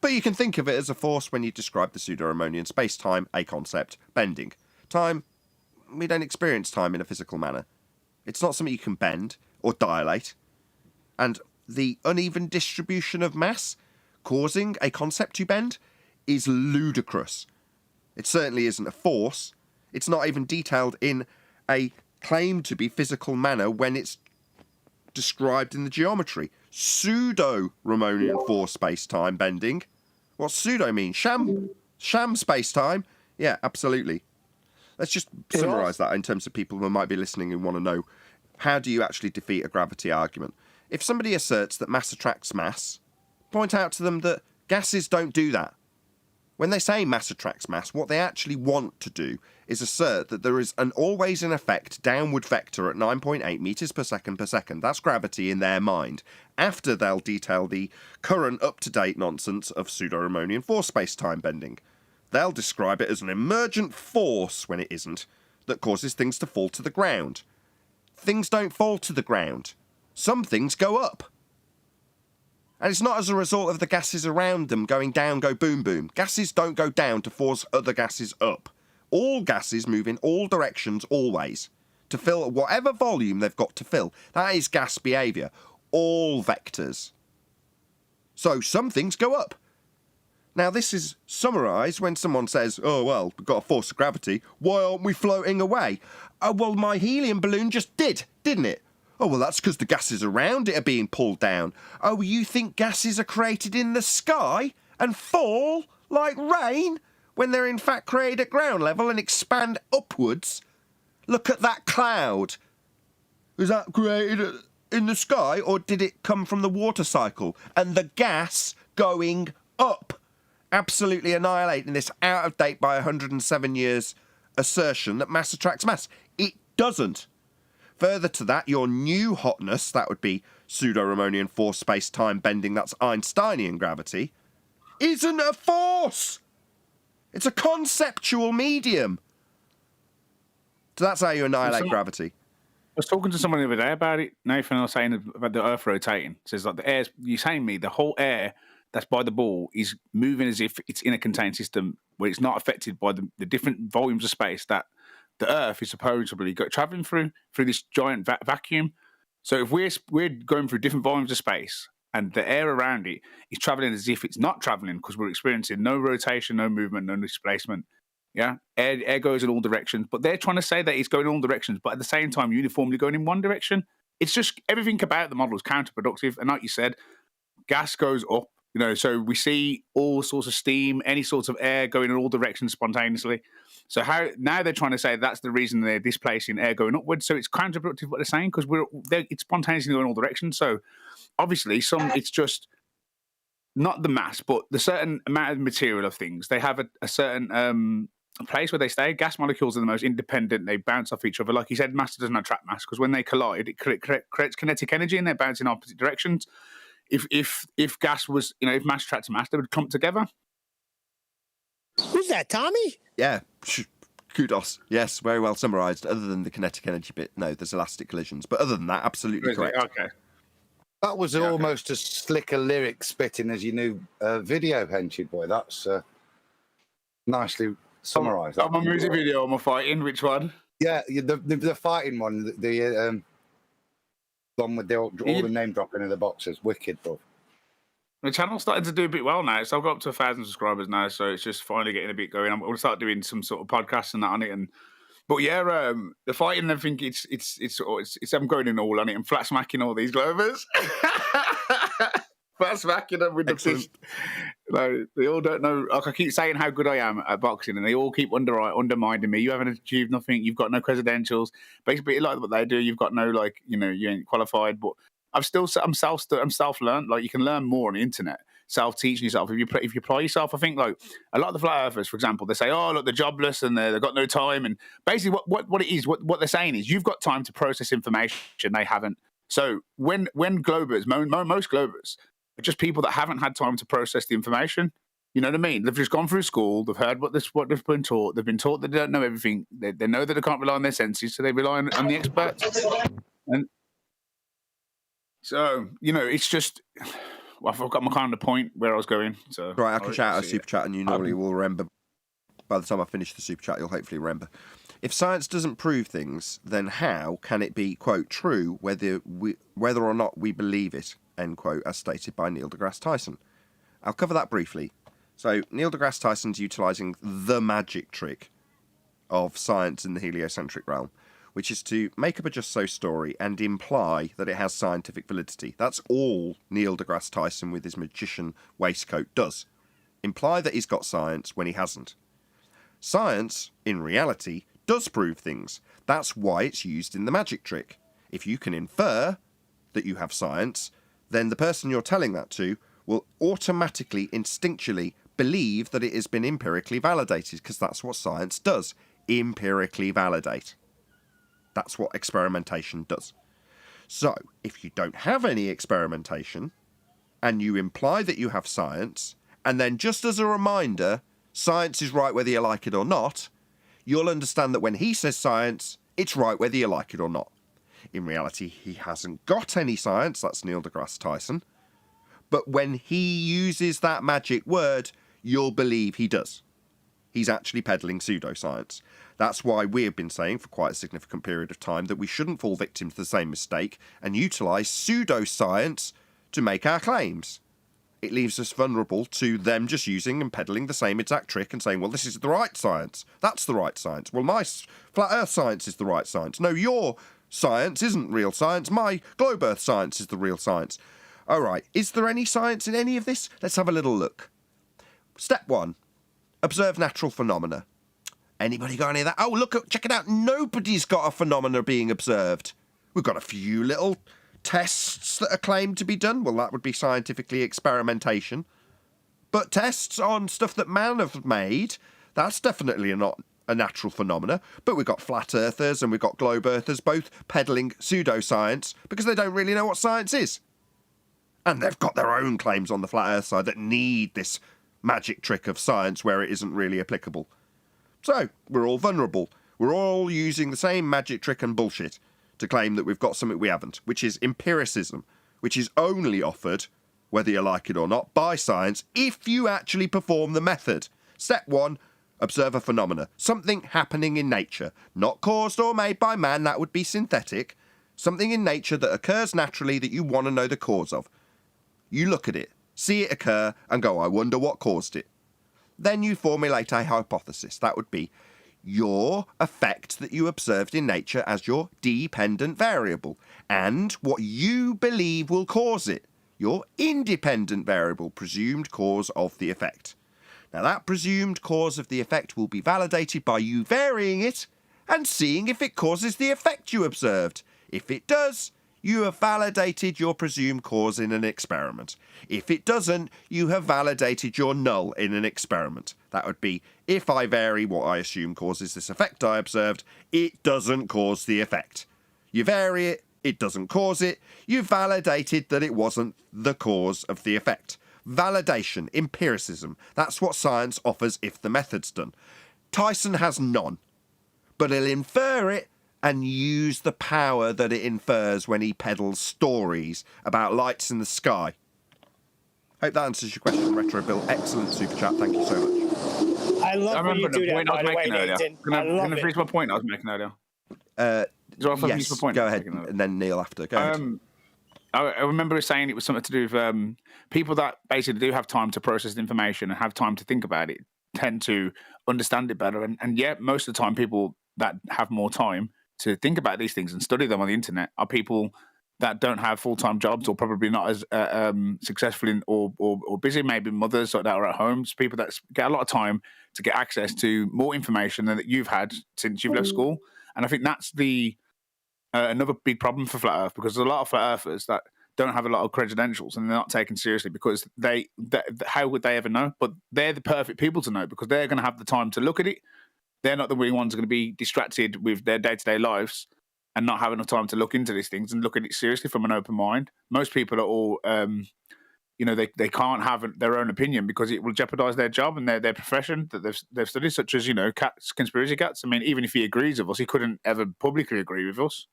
but you can think of it as a force when you describe the pseudo-Riemannian space-time, a concept, bending. Time, we don't experience time in a physical manner. It's not something you can bend or dilate. And the uneven distribution of mass causing a concept to bend is ludicrous. It certainly isn't a force. It's not even detailed in a claim to be physical manner when it's described in the geometry. Pseudo-Riemannian force space-time bending. What's pseudo mean? Sham space-time? Yeah, absolutely. Let's just summarise that in terms of people who might be listening and want to know, how do you actually defeat a gravity argument? If somebody asserts that mass attracts mass, point out to them that gases don't do that. When they say mass attracts mass, what they actually want to do is assert that there is an always in effect downward vector at 9.8 metres per second. That's gravity in their mind. After they'll detail the current up-to-date nonsense of pseudo-Riemannian force space-time bending. They'll describe it as an emergent force, when it isn't, that causes things to fall to the ground. Things don't fall to the ground. Some things go up. And it's not as a result of the gases around them going down, go boom, boom. Gases don't go down to force other gases up. All gases move in all directions, always, to fill whatever volume they've got to fill. That is gas behaviour. All vectors. So some things go up. Now, this is summarised when someone says, oh, well, we've got a force of gravity. Why aren't we floating away? Oh, well, my helium balloon just did, didn't it? Oh, well, that's because the gases around it are being pulled down. Oh, you think gases are created in the sky and fall like rain when they're in fact created at ground level and expand upwards? Look at that cloud. Was that created in the sky, or did it come from the water cycle and the gas going up? Absolutely annihilating this out-of-date by 107 years assertion that mass attracts mass. It doesn't. Further to that, your new hotness, that would be pseudo-Riemannian force space-time bending, that's Einsteinian gravity, isn't a force. It's a conceptual medium. So that's how you annihilate gravity. I was talking to someone the other day about it. Nathan was saying about the Earth rotating. Says like the air. You're saying me the whole air that's by the ball is moving as if it's in a contained system where it's not affected by the different volumes of space that the Earth is supposedly traveling through this giant vacuum. So if we're going through different volumes of space and the air around it is traveling as if it's not traveling because we're experiencing no rotation, no movement, no displacement. Yeah, air goes in all directions, but they're trying to say that it's going in all directions, but at the same time uniformly going in one direction. it's just everything about the model is counterproductive. And like you said, gas goes up, so we see all sorts of steam, any sorts of air going in all directions spontaneously. So now they're trying to say that's the reason they're displacing air going upwards. So it's counterproductive what they're saying, because it's spontaneously going in all directions. So obviously it's just not the mass, but the certain amount of material of things. They have a certain place where they stay. Gas molecules are the most independent. They bounce off each other. Like you said, matter doesn't attract mass, because when they collide, it creates kinetic energy and they're bouncing in opposite directions. If gas was, if mass attracted mass, they would clump together. Who's that, Tommy? Yeah, kudos. Yes, very well summarised. Other than the kinetic energy bit, no, there's elastic collisions. But other than that, absolutely correct. Okay. That was almost as slick a lyric spitting as your new video, Henchy boy. That's nicely summarised. On my music video, am I fighting? Which one? Yeah, the fighting one, the one with all the name dropping in the boxes. Wicked, bro. The channel's starting to do a bit well now. So I've got up to 1,000 subscribers now, so it's just finally getting a bit going. I'm going to start doing some sort of podcasts and that on it. But yeah, the fighting, I think it's I'm going in all on it and flat smacking all these Glovers. Flat smacking them with the fist. They all don't know. Like I keep saying how good I am at boxing, and they all keep undermining me. You haven't achieved nothing. You've got no credentials. Basically, like what they do, you've got no you ain't qualified. But I'm self-learned. Like you can learn more on the internet. Self-teaching yourself. If you apply yourself, I think like a lot of the flat earthers, for example, they say, "Oh, look, they're jobless and they've got no time." And basically, what it is, what they're saying is, you've got time to process information. They haven't. So when globers, most globers are just people that haven't had time to process the information. You know what I mean? They've just gone through school. They've heard what they've been taught. They've been taught that they don't know everything. They know that they can't rely on their senses, so they rely on the experts. And so it's just. Well, I've got my kind of point where I was going. So right, I can shout out a super chat, and you normally will remember. By the time I finish the super chat, you'll hopefully remember. If science doesn't prove things, then how can it be, quote, true whether or not we believe it, end quote, as stated by Neil deGrasse Tyson? I'll cover that briefly. So Neil deGrasse Tyson's utilising the magic trick of science in the heliocentric realm, which is to make up a just so story and imply that it has scientific validity. That's all Neil deGrasse Tyson with his magician waistcoat does. Imply that he's got science when he hasn't. Science, in reality, does prove things. That's why it's used in the magic trick. If you can infer that you have science, then the person you're telling that to will automatically, instinctually believe that it has been empirically validated, because that's what science does. Empirically validate. That's what experimentation does. So, if you don't have any experimentation, and you imply that you have science, and then just as a reminder, science is right whether you like it or not, you'll understand that when he says science, it's right whether you like it or not. In reality, he hasn't got any science, that's Neil deGrasse Tyson, but when he uses that magic word, you'll believe he does. He's actually peddling pseudoscience. That's why we have been saying for quite a significant period of time that we shouldn't fall victim to the same mistake and utilise pseudoscience to make our claims. It leaves us vulnerable to them just using and peddling the same exact trick and saying, well, this is the right science. That's the right science. Well, my flat earth science is the right science. No, your science isn't real science. My globe earth science is the real science. All right, is there any science in any of this? Let's have a little look. Step 1, observe natural phenomena. Anybody got any of that? Oh, look, check it out. Nobody's got a phenomena being observed. We've got a few little tests that are claimed to be done. Well, that would be scientifically experimentation. But tests on stuff that man have made, that's definitely not a natural phenomena. But we've got flat earthers and we've got globe earthers both peddling pseudoscience because they don't really know what science is. And they've got their own claims on the flat earth side that need this magic trick of science where it isn't really applicable. So, we're all vulnerable. We're all using the same magic trick and bullshit to claim that we've got something we haven't, which is empiricism, which is only offered, whether you like it or not, by science if you actually perform the method. Step 1, observe a phenomena. Something happening in nature. Not caused or made by man, that would be synthetic. Something in nature that occurs naturally that you want to know the cause of. You look at it, see it occur, and go, I wonder what caused it. Then you formulate a hypothesis. That would be, your effect that you observed in nature as your dependent variable, and what you believe will cause it, your independent variable, presumed cause of the effect. Now, that presumed cause of the effect will be validated by you varying it and seeing if it causes the effect you observed. If it does, you have validated your presumed cause in an experiment. If it doesn't, you have validated your null in an experiment. That would be, if I vary what I assume causes this effect I observed, it doesn't cause the effect. You vary it, it doesn't cause it, you've validated that it wasn't the cause of the effect. Validation, empiricism, that's what science offers if the method's done. Tyson has none, but he'll infer it and use the power that it infers when he peddles stories about lights in the sky. Hope that answers your question, Retro Bill. Excellent super chat. Thank you so much. I love when you do that, by the way, Nathan. I love it. Finish my point I was making earlier. Yes, go ahead, and then Neil after. Go ahead. I remember saying it was something to do with people that basically do have time to process the information and have time to think about it tend to understand it better. And yet, most of the time, people that have more time to think about these things and study them on the internet are people that don't have full-time jobs or probably not as successful in or busy, maybe mothers that are at home. It's people that get a lot of time to get access to more information than that you've had since you've left school. And I think that's the another big problem for Flat Earth, because there's a lot of Flat Earthers that don't have a lot of credentials and they're not taken seriously because how would they ever know? But they're the perfect people to know because they're going to have the time to look at it. They're not the only ones going to be distracted with their day-to-day lives and not have enough time to look into these things and look at it seriously from an open mind. Most people are all, they can't have their own opinion because it will jeopardize their job and their profession that they've studied, such as, cats, conspiracy cats. I mean, even if he agrees with us, he couldn't ever publicly agree with us.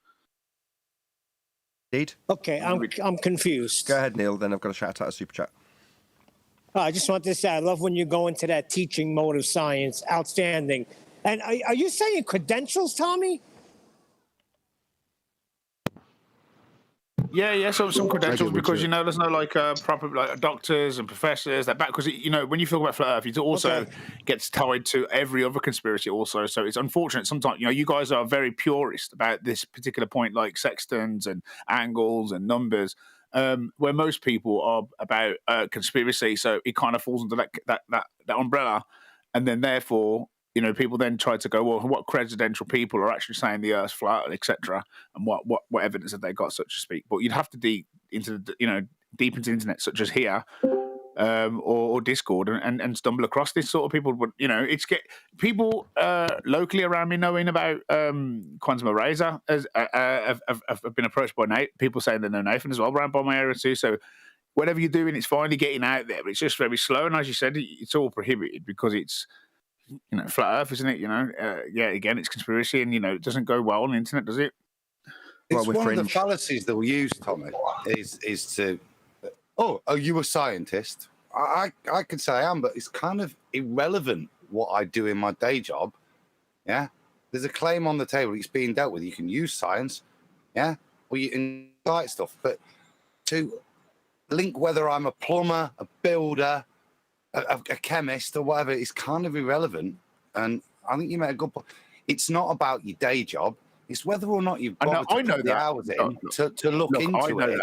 Indeed. Okay, I'm confused. Go ahead, Neil, then I've got a shout out a super chat. I just want to say, I love when you go into that teaching mode of science. Outstanding. And are you saying credentials, Tommy? Yeah. So some credentials because there's no proper doctors and professors that back because when you talk about Flat Earth, it also gets tied to every other conspiracy also. So it's unfortunate sometimes. You guys are very purist about this particular point, like sextants and angles and numbers, where most people are about conspiracy. So it kind of falls under that umbrella, and then therefore. People then try to go, well, what credential people are actually saying the Earth's flat, etc., and what evidence have they got, so to speak? But you'd have to deep into the internet, such as here, or Discord, and stumble across this sort of people. But it's people locally around me knowing about quantum arrays have been approached by people saying they know Nathan as well around by my area too. So whatever you're doing, it's finally getting out there. But it's just very slow, and as you said, it's all prohibited because it's. Flat Earth, isn't it? Again, it's conspiracy, and it doesn't go well on the internet, does it? It's one of the fallacies that we use, Tommy, is to, are you a scientist? I could say I am, but it's kind of irrelevant what I do in my day job. Yeah, there's a claim on the table; it's being dealt with. You can use science, or you can cite stuff, but to link whether I'm a plumber, a builder. A chemist or whatever is kind of irrelevant, and I think you made a good point. It's not about your day job; it's whether or not you've got the hours in to look into it.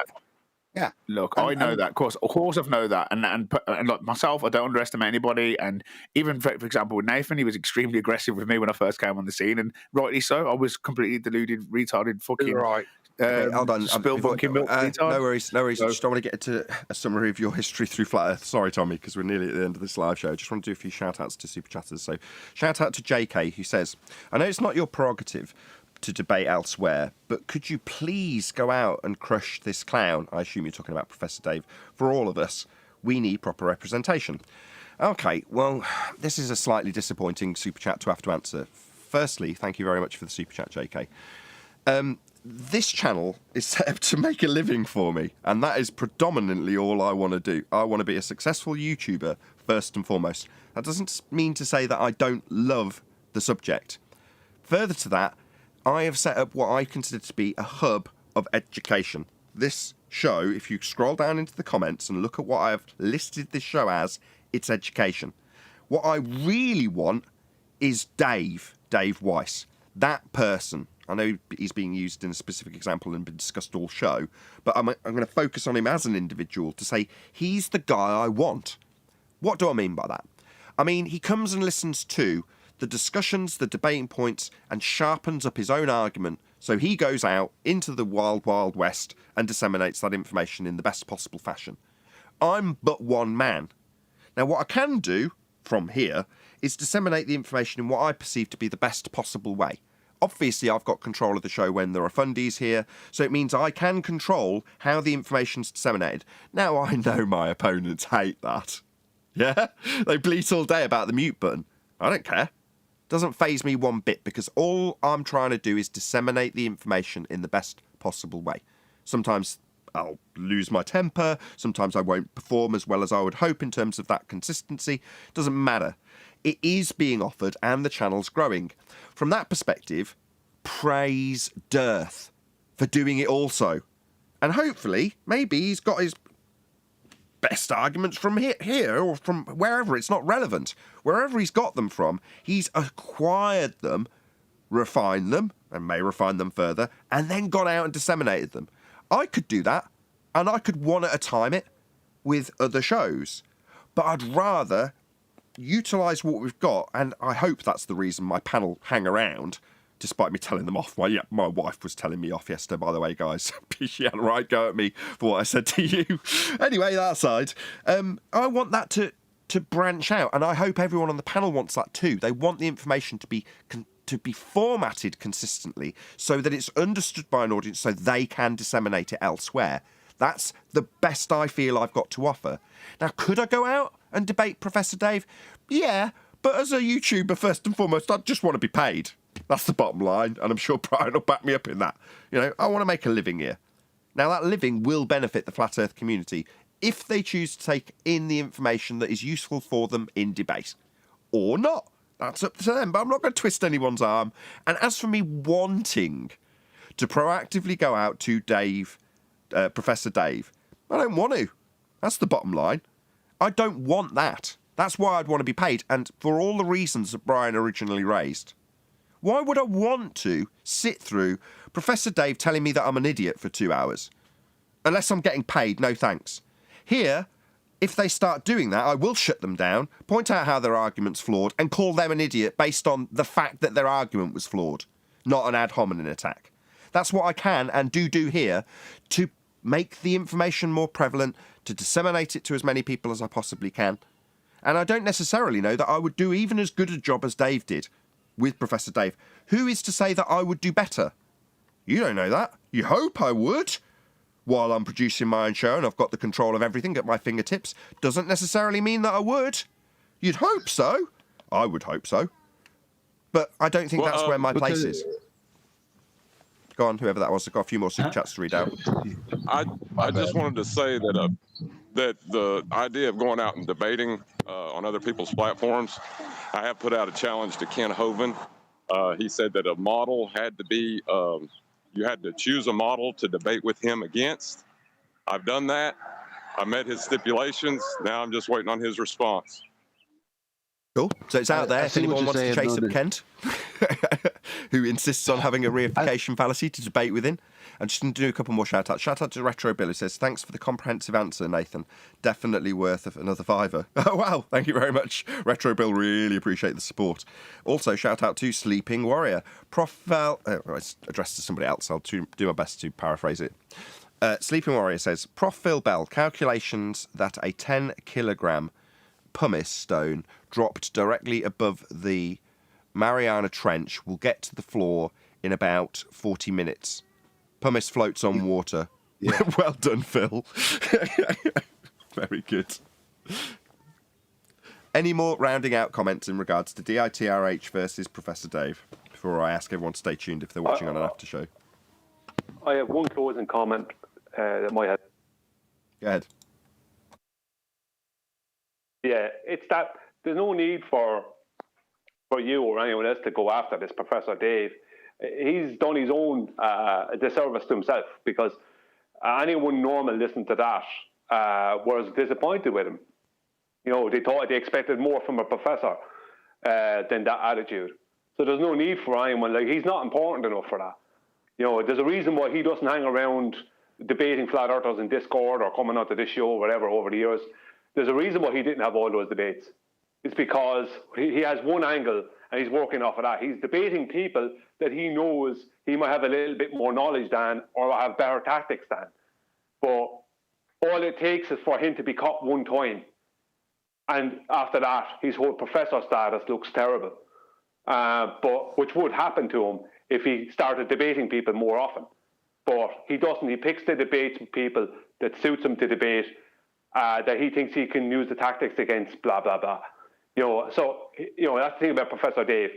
Yeah, look, I know that. Of course, I know that, and like myself, I don't underestimate anybody. And even for example, with Nathan, he was extremely aggressive with me when I first came on the scene, and rightly so. I was completely deluded, retarded, fucking right. Hold on. No worries. I just don't want to get into a summary of your history through Flat Earth. Sorry, Tommy, because we're nearly at the end of this live show. I just want to do a few shout-outs to Super Chatters. So, shout-out to JK, who says, I know it's not your prerogative to debate elsewhere, but could you please go out and crush this clown? I assume you're talking about Professor Dave. For all of us, we need proper representation. Okay, well, this is a slightly disappointing Super Chat to have to answer. Firstly, thank you very much for the Super Chat, JK. This channel is set up to make a living for me, and that is predominantly all I want to do. I want to be a successful YouTuber, first and foremost. That doesn't mean to say that I don't love the subject. Further to that, I have set up what I consider to be a hub of education. This show, if you scroll down into the comments and look at what I have listed this show as, it's education. What I really want is Dave Dave Weiss. That person, I know he's being used in a specific example and been discussed all show, but I'm going to focus on him as an individual to say he's the guy I want. What do I mean by that? I mean, he comes and listens to the discussions, the debating points, and sharpens up his own argument. So he goes out into the wild, wild west and disseminates that information in the best possible fashion. I'm but one man. Now, what I can do from here is disseminate the information in what I perceive to be the best possible way. Obviously, I've got control of the show when there are fundies here, so it means I can control how the information's disseminated. Now, I know my opponents hate that. Yeah? They bleat all day about the mute button. I don't care. Doesn't faze me one bit, because all I'm trying to do is disseminate the information in the best possible way. Sometimes I'll lose my temper, sometimes I won't perform as well as I would hope in terms of that consistency. Doesn't matter. It is being offered and the channel's growing. From that perspective, praise DITRH for doing it also. And hopefully, maybe he's got his best arguments from here or from wherever. It's not relevant. Wherever he's got them from, he's acquired them, refined them, and may refine them further, and then gone out and disseminated them. I could do that, and I could one at a time it with other shows. But I'd rather utilise what we've got, and I hope that's the reason my panel hang around, despite me telling them off. My wife was telling me off yesterday, by the way, guys. She had a right go at me for what I said to you. Anyway, that aside, I want that to branch out, and I hope everyone on the panel wants that too. They want the information to be formatted consistently so that it's understood by an audience so they can disseminate it elsewhere. That's the best I feel I've got to offer. Now, could I go out and debate Professor Dave? Yeah, but as a YouTuber, first and foremost, I just want to be paid. That's the bottom line, and I'm sure Brian will back me up in that. You know, I want to make a living here. Now, that living will benefit the Flat Earth community if they choose to take in the information that is useful for them in debate. Or not. That's up to them, but I'm not going to twist anyone's arm. And as for me wanting to proactively go out to Dave, Professor Dave, I don't want to. That's the bottom line. I don't want that. That's why I'd want to be paid, and for all the reasons that Brian originally raised. Why would I want to sit through Professor Dave telling me that I'm an idiot for 2 hours? Unless I'm getting paid, no thanks. Here, if they start doing that, I will shut them down, point out how their argument's flawed, and call them an idiot based on the fact that their argument was flawed, not an ad hominem attack. That's what I can and do here to make the information more prevalent, to disseminate it to as many people as I possibly can. And I don't necessarily know that I would do even as good a job as Dave did with Professor Dave. Who is to say that I would do better? You don't know that. You hope I would. While I'm producing my own show and I've got the control of everything at my fingertips, doesn't necessarily mean that I would. You'd hope so. I would hope so. But I don't think that's where my place is. Go on, whoever that was. I've got a few more super chats to read out. I just wanted to say that that the idea of going out and debating on other people's platforms, I have put out a challenge to Ken Hovind. He said that a model had to be, you had to choose a model to debate with him against. I've done that. I met his stipulations. Now I'm just waiting on his response. Cool. So it's out there if anyone wants to chase up Kent, who insists on having a reification fallacy to debate within. I'm just going to do a couple more shout-outs. Shout-out to Retro Bill, who says, thanks for the comprehensive answer, Nathan. Definitely worth another $5. Oh, wow. Thank you very much. Retro Bill, really appreciate the support. Also, shout-out to Sleeping Warrior. It's addressed to somebody else. I'll do my best to paraphrase it. Sleeping Warrior says, Prof. Phil Bell, calculations that a 10-kilogram pumice stone dropped directly above the Mariana Trench will get to the floor in about 40 minutes. Pumice floats on water. Yeah. Well done, Phil. Very good. Any more rounding out comments in regards to DITRH versus Professor Dave before I ask everyone to stay tuned if they're watching on an after show? I have one closing comment that might have. Go ahead. Yeah, it's that there's no need for you or anyone else to go after this Professor Dave. He's done his own disservice to himself, because anyone normal listening to that was disappointed with him. You know, they expected more from a professor than that attitude. So there's no need for anyone. Like, he's not important enough for that. You know, there's a reason why he doesn't hang around debating flat earthers in Discord or coming onto this show or whatever over the years. There's a reason why he didn't have all those debates. It's because he has one angle and he's working off of that. He's debating people that he knows he might have a little bit more knowledge than or have better tactics than. But all it takes is for him to be caught one time. And after that, his whole professor status looks terrible. But which would happen to him if he started debating people more often. But he doesn't. He picks the debates with people that suits him to debate, that he thinks he can use the tactics against, blah, blah, blah. You know, so, you know, that's the thing about Professor Dave.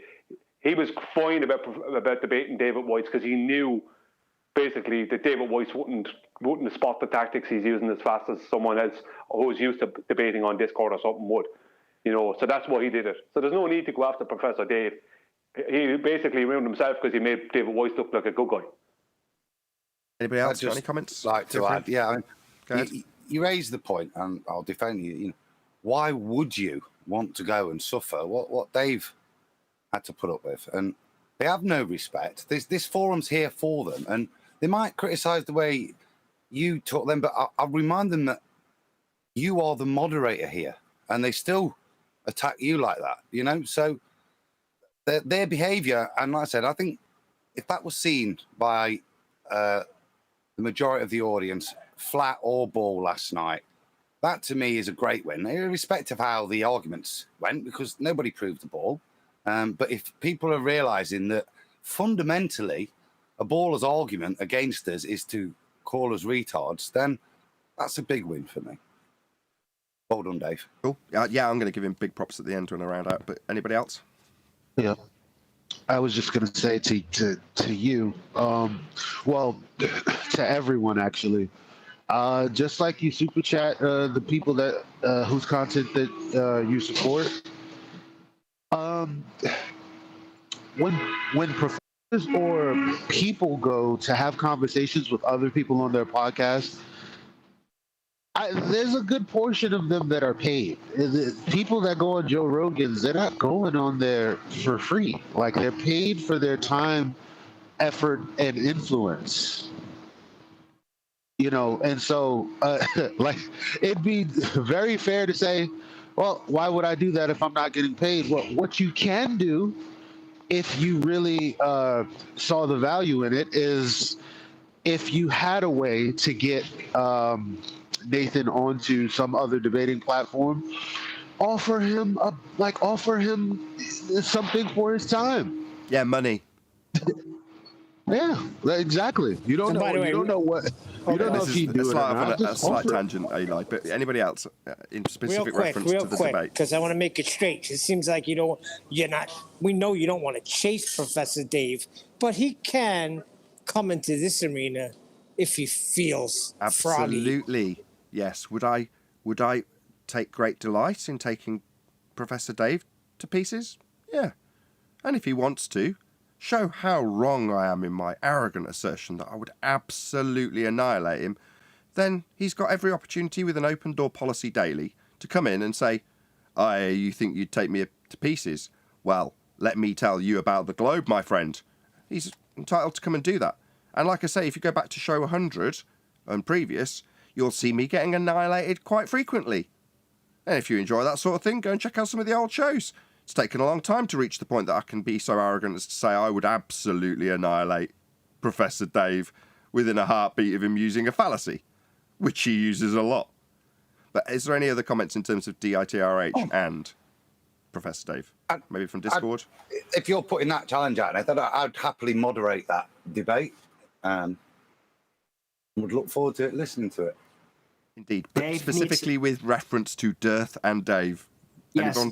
He was fine about debating David Weiss because he knew basically that David Weiss wouldn't spot the tactics he's using as fast as someone else who's used to debating on Discord or something would. You know, so that's why he did it. So there's no need to go after Professor Dave. He basically ruined himself because he made David Weiss look like a good guy. Anybody else got any comments? Like to add, yeah. I Go ahead. mean, you raised the point, and I'll defend you. You know, why would you want to go and suffer what Dave had to put up with? And they have no respect. This forum's here for them, and they might criticise the way you taught them, but I'll remind them that you are the moderator here, and they still attack you like that. You know, so their behaviour, and like I said, I think if that was seen by the majority of the audience, flat or ball last night, that to me is a great win, irrespective of how the arguments went, because nobody proved the ball. But if people are realizing that fundamentally a baller's argument against us is to call us retards, then that's a big win for me. Well done, Dave. Cool. Yeah, I'm going to give him big props at the end when I round out. But anybody else? Yeah. I was just going to say to you, well, to everyone actually, just like you super chat the people that whose content that you support. When professors or people go to have conversations with other people on their podcast, there's a good portion of them that are paid. People that go on Joe Rogan's, they're not going on there for free. Like, they're paid for their time, effort, and influence. You know, and so, like, it'd be very fair to say, well, why would I do that if I'm not getting paid? Well, what you can do, if you really saw the value in it, is if you had a way to get Nathan onto some other debating platform, offer him something for his time. Yeah, money. Yeah, exactly. You don't know. You don't know what. You don't know if he'd do it or not. A slight tangent, Eli. But anybody else in specific reference to the debate? Because I want to make it straight. It seems like you're not. We know you don't want to chase Professor Dave, but he can come into this arena if he feels froggy. Absolutely. Yes. Would I take great delight in taking Professor Dave to pieces? Yeah. And if he wants to show how wrong I am in my arrogant assertion that I would absolutely annihilate him, then he's got every opportunity with an open door policy daily to come in and say, you think you'd take me to pieces? Well, let me tell you about the globe, my friend. He's entitled to come and do that. And like I say, if you go back to show 100 and previous, you'll see me getting annihilated quite frequently. And if you enjoy that sort of thing, go and check out some of the old shows. It's taken a long time to reach the point that I can be so arrogant as to say I would absolutely annihilate Professor Dave within a heartbeat of him using a fallacy, which he uses a lot. But is there any other comments in terms of DITRH and Professor Dave? Maybe from Discord? If you're putting that challenge out, Nathan, I'd happily moderate that debate. Would look forward to listening to it. Indeed, but specifically with reference to DITRH and Dave. Yes,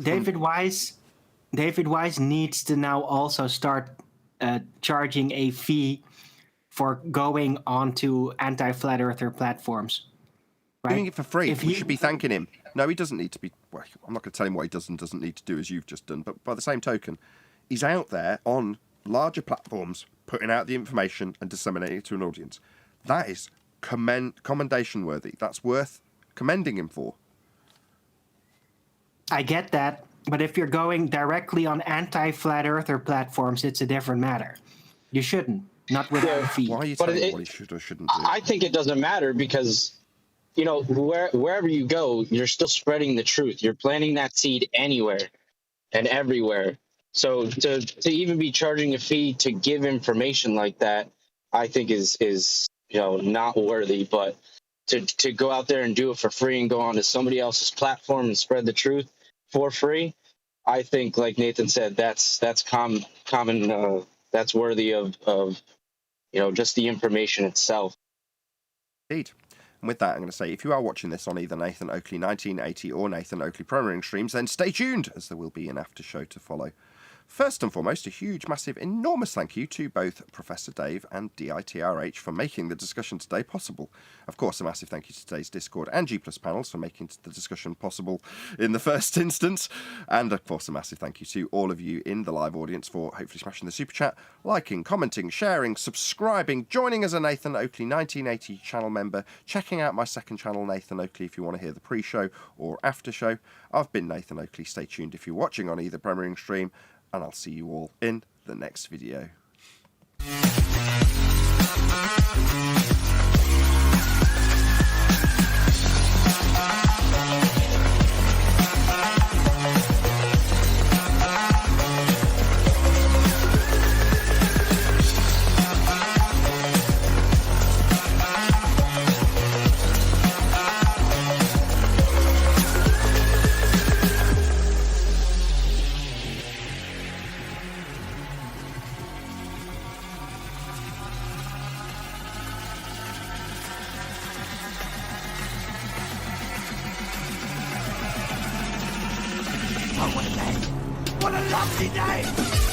David Weiss needs to now also start charging a fee for going onto anti-flat earther platforms. Right? Doing it for free. We should be thanking him. No, he doesn't need to be. Well, I'm not going to tell him what he does and doesn't need to do as you've just done. But by the same token, he's out there on larger platforms putting out the information and disseminating it to an audience. That is commendation worthy. That's worth commending him for. I get that, But if you're going directly on anti-flat earther platforms, it's a different matter. You shouldn't, not without a feed. Why are you telling me what he should or shouldn't do? I think it doesn't matter because, you know, wherever you go, you're still spreading the truth. You're planting that seed anywhere and everywhere. So to even be charging a fee to give information like that, I think is you know, not worthy. But to go out there and do it for free and go onto somebody else's platform and spread the truth for free, I think, like Nathan said, that's common. That's worthy of you know, just the information itself. Indeed. And with that, I'm going to say, if you are watching this on either Nathan Oakley 1980 or Nathan Oakley Programming streams, then stay tuned, as there will be an after show to follow. First and foremost, a huge, massive, enormous thank you to both Professor Dave and DITRH for making the discussion today possible. Of course, a massive thank you to today's Discord and G+ panels for making the discussion possible in the first instance. And of course, a massive thank you to all of you in the live audience for hopefully smashing the super chat, liking, commenting, sharing, subscribing, joining as a Nathan Oakley 1980 channel member, checking out my second channel, Nathan Oakley, if you want to hear the pre-show or after show. I've been Nathan Oakley. Stay tuned if you're watching on either premiering stream, and I'll see you all in the next video. What a lovely day!